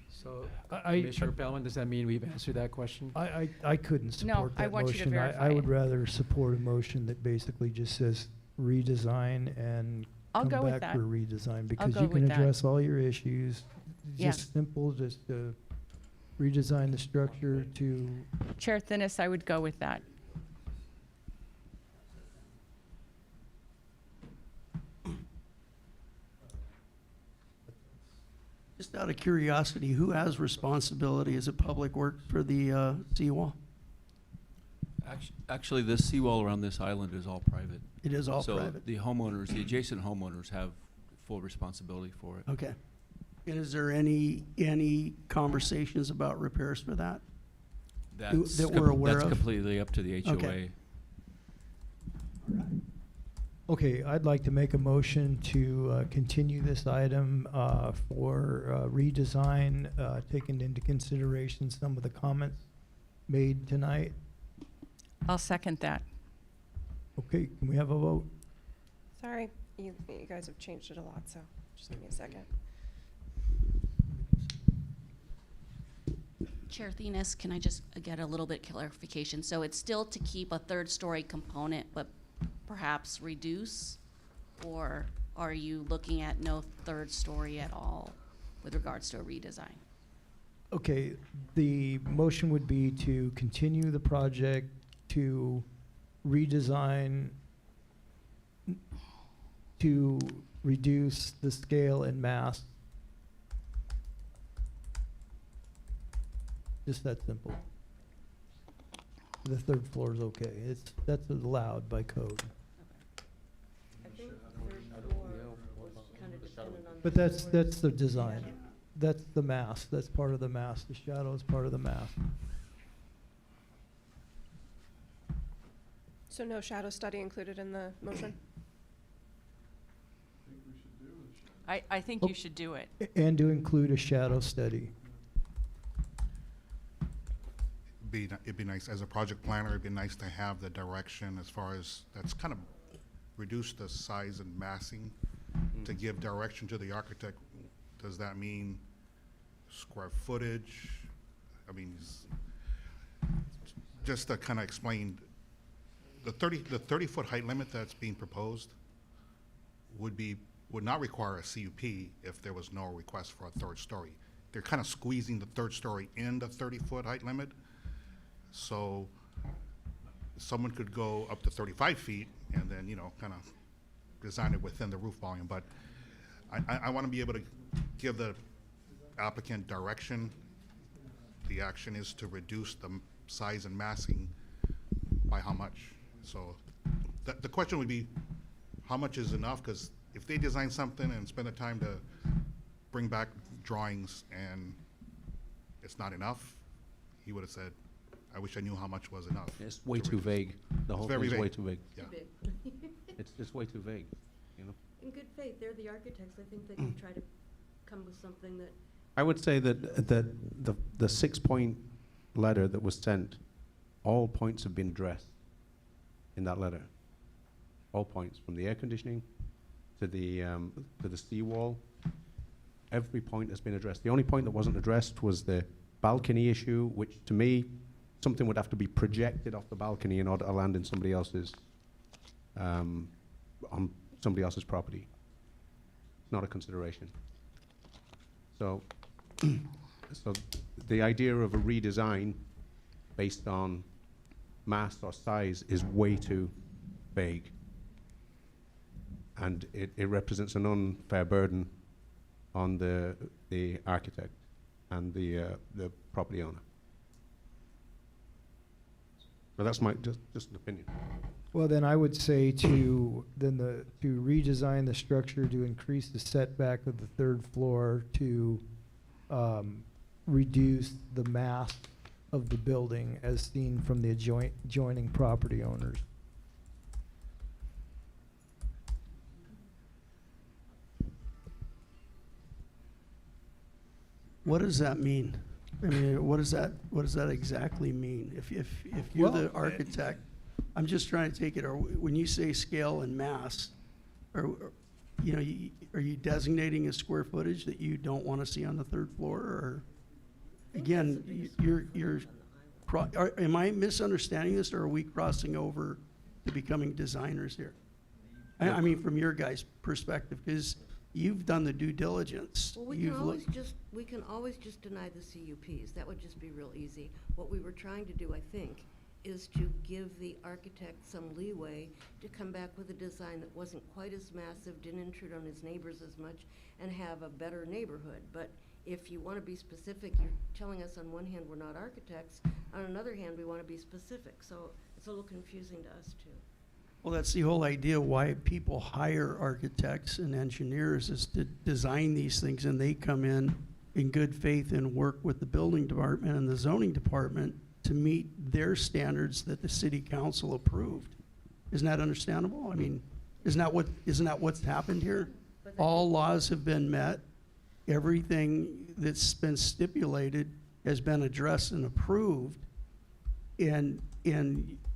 So, I- Commissioner Bellman, does that mean we've answered that question? I couldn't No, support I that want you to motion. verify I would it. rather support a motion that basically just says redesign and I'll come go with back that. for redesign, because go you can with that. address all your issues. Yeah. Just simple, just redesign the structure to, Chair Thinis, I would go with that. Just out of curiosity, who has responsibility? Is it Public Works for the seawall? Actually, this seawall around this island is all private. It is all So private? the homeowners, the adjacent homeowners have full responsibility for it. Okay. And is there any conversations about repairs for that? That's that we're aware that's of? completely up to the HOA. Okay. okay, I'd like to make a motion to continue this item for redesign, taking into consideration some of the comments made tonight. I'll second that. Okay, can we have a vote? Sorry, you guys have changed it a lot, so just give me a second. Chair Thenis, can I just get a little bit clarification? So it's still to keep a third-story component, but perhaps reduce? Or are you looking at no third story at all with regards to a redesign? Okay, the motion would be to continue the project to redesign, to reduce the scale and mass. Just that simple. The third floor is okay. That's allowed by code. But that's the design. That's the mass. That's part of the mass. The shadow is part of the mass. So no shadow study included in the motion? I think you should do it. And to include a shadow study. It'd be nice, as a project planner, it'd be nice to have the direction as far as, that's kind of reduce the size and massing to give direction to the architect. Does that mean square footage? I mean, just to kind of explain, the 30-foot height limit that's being proposed would not require a CUP if there was no request for a third story. They're kind of squeezing the third story in the 30-foot height limit. So someone could go up to 35 feet and then, kind of design it within the roof volume. But I want to be able to give the applicant direction. The action is to reduce the size and massing by how much. So the question would be, how much is enough? Because if they design something and spend the time to bring back drawings and it's not enough, he would have said, I wish I knew how much was enough. It's way too vague. The whole very thing's way vague. too vague. Yeah. It's just way too vague, you know? In good faith, they're the architects. I think they can try to come with something that, I would say that the 6-point letter that was sent, all points have been addressed in that letter. All points, from the air conditioning to the seawall. Every point has been addressed. The only point that wasn't addressed was the balcony issue, which to me, something would have to be projected off the balcony in order to land in somebody else's, on somebody else's property. It's not a consideration. So, so the idea of a redesign based on mass or size is way too vague. And it represents an unfair burden on the architect and the property owner. But that's my, just an opinion. Well, then I would say to redesign the structure to increase the setback of the third floor to reduce the mass of the building as seen from the adjoining property owners. What does that mean? I mean, what does that exactly mean? If you're the architect, I'm just trying to take it, or when you say scale and mass, or, are you designating a square footage that you don't want to see on the third floor, or? Again, am I misunderstanding this, or are we crossing over to becoming designers here? I mean, from your guys' perspective, because you've done the due diligence. Well, we can always just deny the CUPs. That would just be real easy. What we were trying to do, I think, is to give the architect some leeway to come back with a design that wasn't quite as massive, didn't intrude on his neighbors as much, and have a better neighborhood. But if you want to be specific, you're telling us on one hand we're not architects, on another hand we want to be specific. So it's a little confusing to us too. Well, that's the whole idea why people hire architects and engineers, is to design these things, and they come in good faith and work with the building department and the zoning department to meet their standards that the city council approved. Isn't that understandable? I mean, isn't that what's happened here? All laws have been met. Everything that's been stipulated has been addressed and approved. And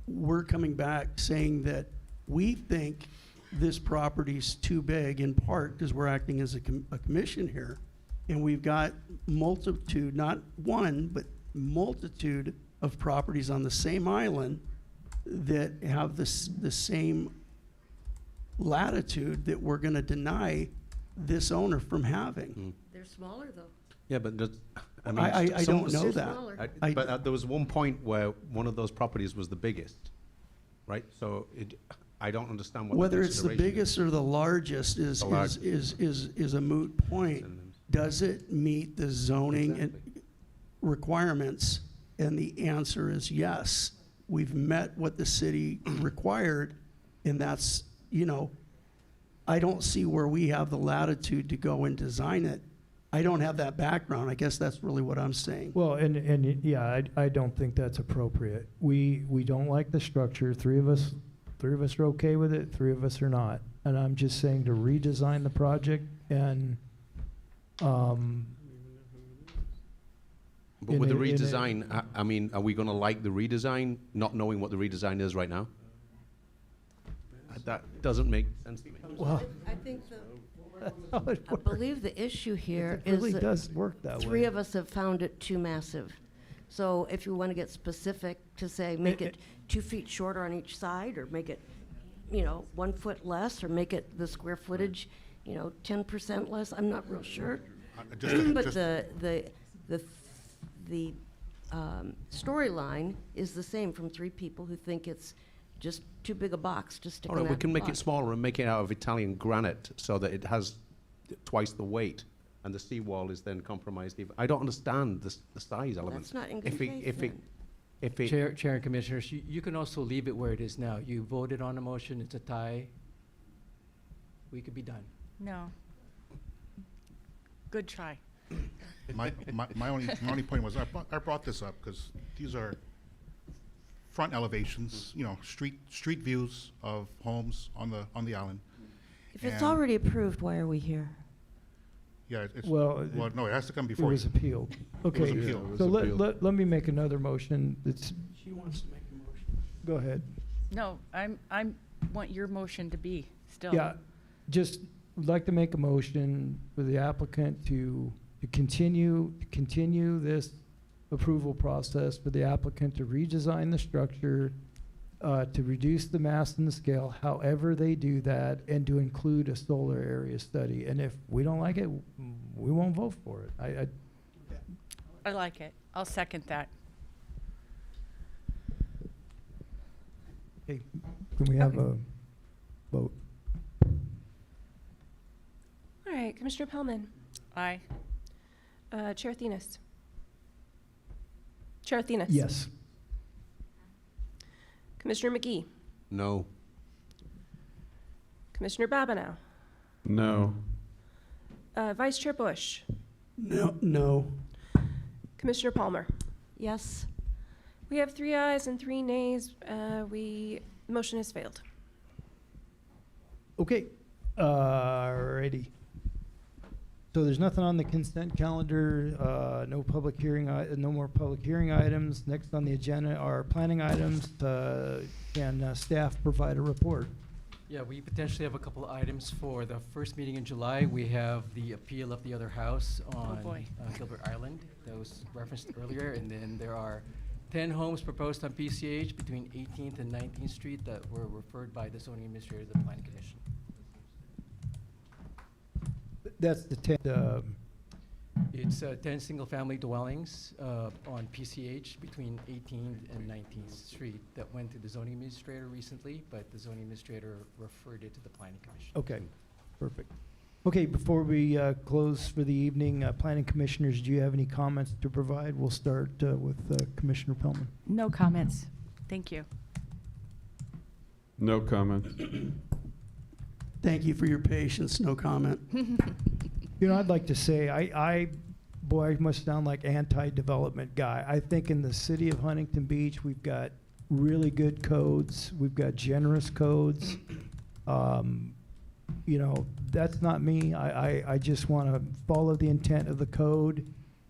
we're coming back saying that we think this property's too big, in part because we're acting as a commission here. And we've got multitude, not one, but multitude of properties on the same island that have the same latitude that we're going to deny this owner from having. They're smaller though. Yeah, but I don't know that. But there was one point where one of those properties was the biggest, right? So I don't understand what Whether the it's the consideration biggest or the largest is a moot point. Does it meet the zoning and requirements? And the answer is yes. We've met what the city required, and that's, I don't see where we have the latitude to go and design it. I don't have that background. I guess that's really what I'm saying. Well, and yeah, I don't think that's appropriate. We don't like the structure. Three of us are okay with it, 3 of us are not. And I'm just saying to redesign the project and, But with the redesign, I mean, are we going to like the redesign, not knowing what the redesign is right now? That doesn't make sense to me. well, I think I believe the issue here it is really that does work that way. 3 of us have found it too massive. So if you want to get specific to say, make it 2 feet shorter on each side, or make it, 1 foot less, or make it the square footage, 10% less, I'm not real sure. But the storyline is the same from 3 people who think it's just too big a box to stick All in right, that we can make box. it smaller and make it out of Italian granite so that it has twice the weight, and the seawall is then compromised. I don't understand the size element. That's not in good faith then. Chair and Commissioners, you can also leave it where it is now. You voted on a motion, it's a tie. We could be done. No. Good try. My only point was, I brought this up because these are front elevations, street views of homes on the island. If it's And- already approved, why are we here? Yeah, it's, Well, no, it has to come It before was you. appealed. Okay, appealed. so let me make another motion. She wants to make a motion. Go ahead. No, I want your motion to be still. Yeah, just would like to make a motion for the applicant to continue this approval process, for the applicant to redesign the structure, to reduce the mass and the scale, however they do that, and to include a solar area study. And if we don't like it, we won't vote for it. I like it. I'll second that. Okay, can we have a vote? All right, Commissioner Pellman. Aye. Chair Thenis. Chair Thenis. Yes. Commissioner McGee. No. Commissioner Babineau. No. Vice Chair Bush. No. Commissioner Palmer. Yes. We have 3 ayes and 3 nays. Motion has failed. Okay, alrighty. So there's nothing on the consent calendar, no public hearing, no more public hearing items. Next on the agenda are planning items. Can staff provide a report? Yeah, we potentially have a couple of items for the first meeting in July. We have the appeal of the other house on boy. Gilbert Island that was referenced earlier. And then there are 10 homes proposed on PCH between 18th and 19th Street that were referred by the zoning administrator to the planning commission. That's the 10, It's 10 single-family dwellings on PCH between 18th and 19th Street that went to the zoning administrator recently, but the zoning administrator referred it to the planning commission. okay, perfect. Okay, before we close for the evening, planning commissioners, do you have any comments to provide? We'll start with Commissioner Pellman. No comments. Thank you. No comment. Thank you for your patience. No comment. You know, I'd like to say, boy, I must sound like anti-development guy. I think in the city of Huntington Beach, we've got really good codes. We've got generous codes. You know, that's not me. I just want to follow the intent of the code.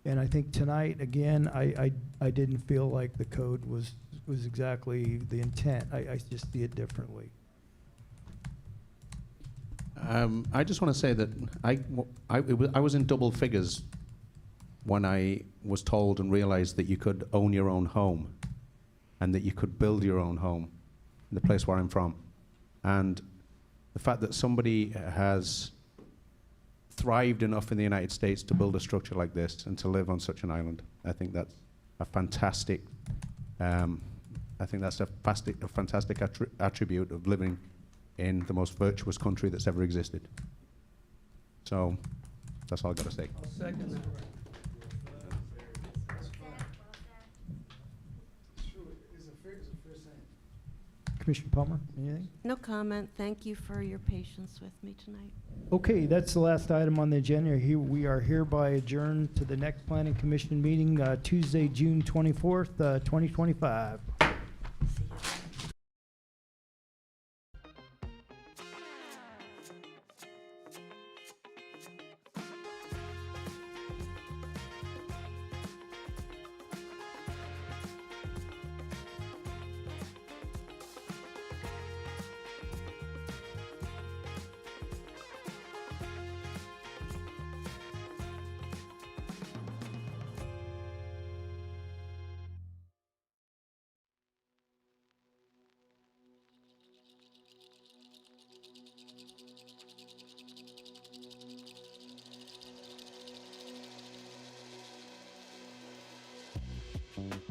And I think tonight, again, I didn't feel like the code was exactly the intent. I just see it differently. I just want to say that I was in double figures when I was told and realized that you could own your own home and that you could build your own home in the place where I'm from. And the fact that somebody has thrived enough in the United States to build a structure like this and to live on such an island, I think that's a fantastic, fantastic attribute of living in the most virtuous country that's ever existed. So that's all I got to say. I'll second that. Commissioner Palmer, anything? No comment. Thank you for your patience with me tonight. Okay, that's the last item on the agenda. Here we are hereby adjourned to the next Planning Commission meeting, Tuesday, June 24th, 2025. Mm-hmm.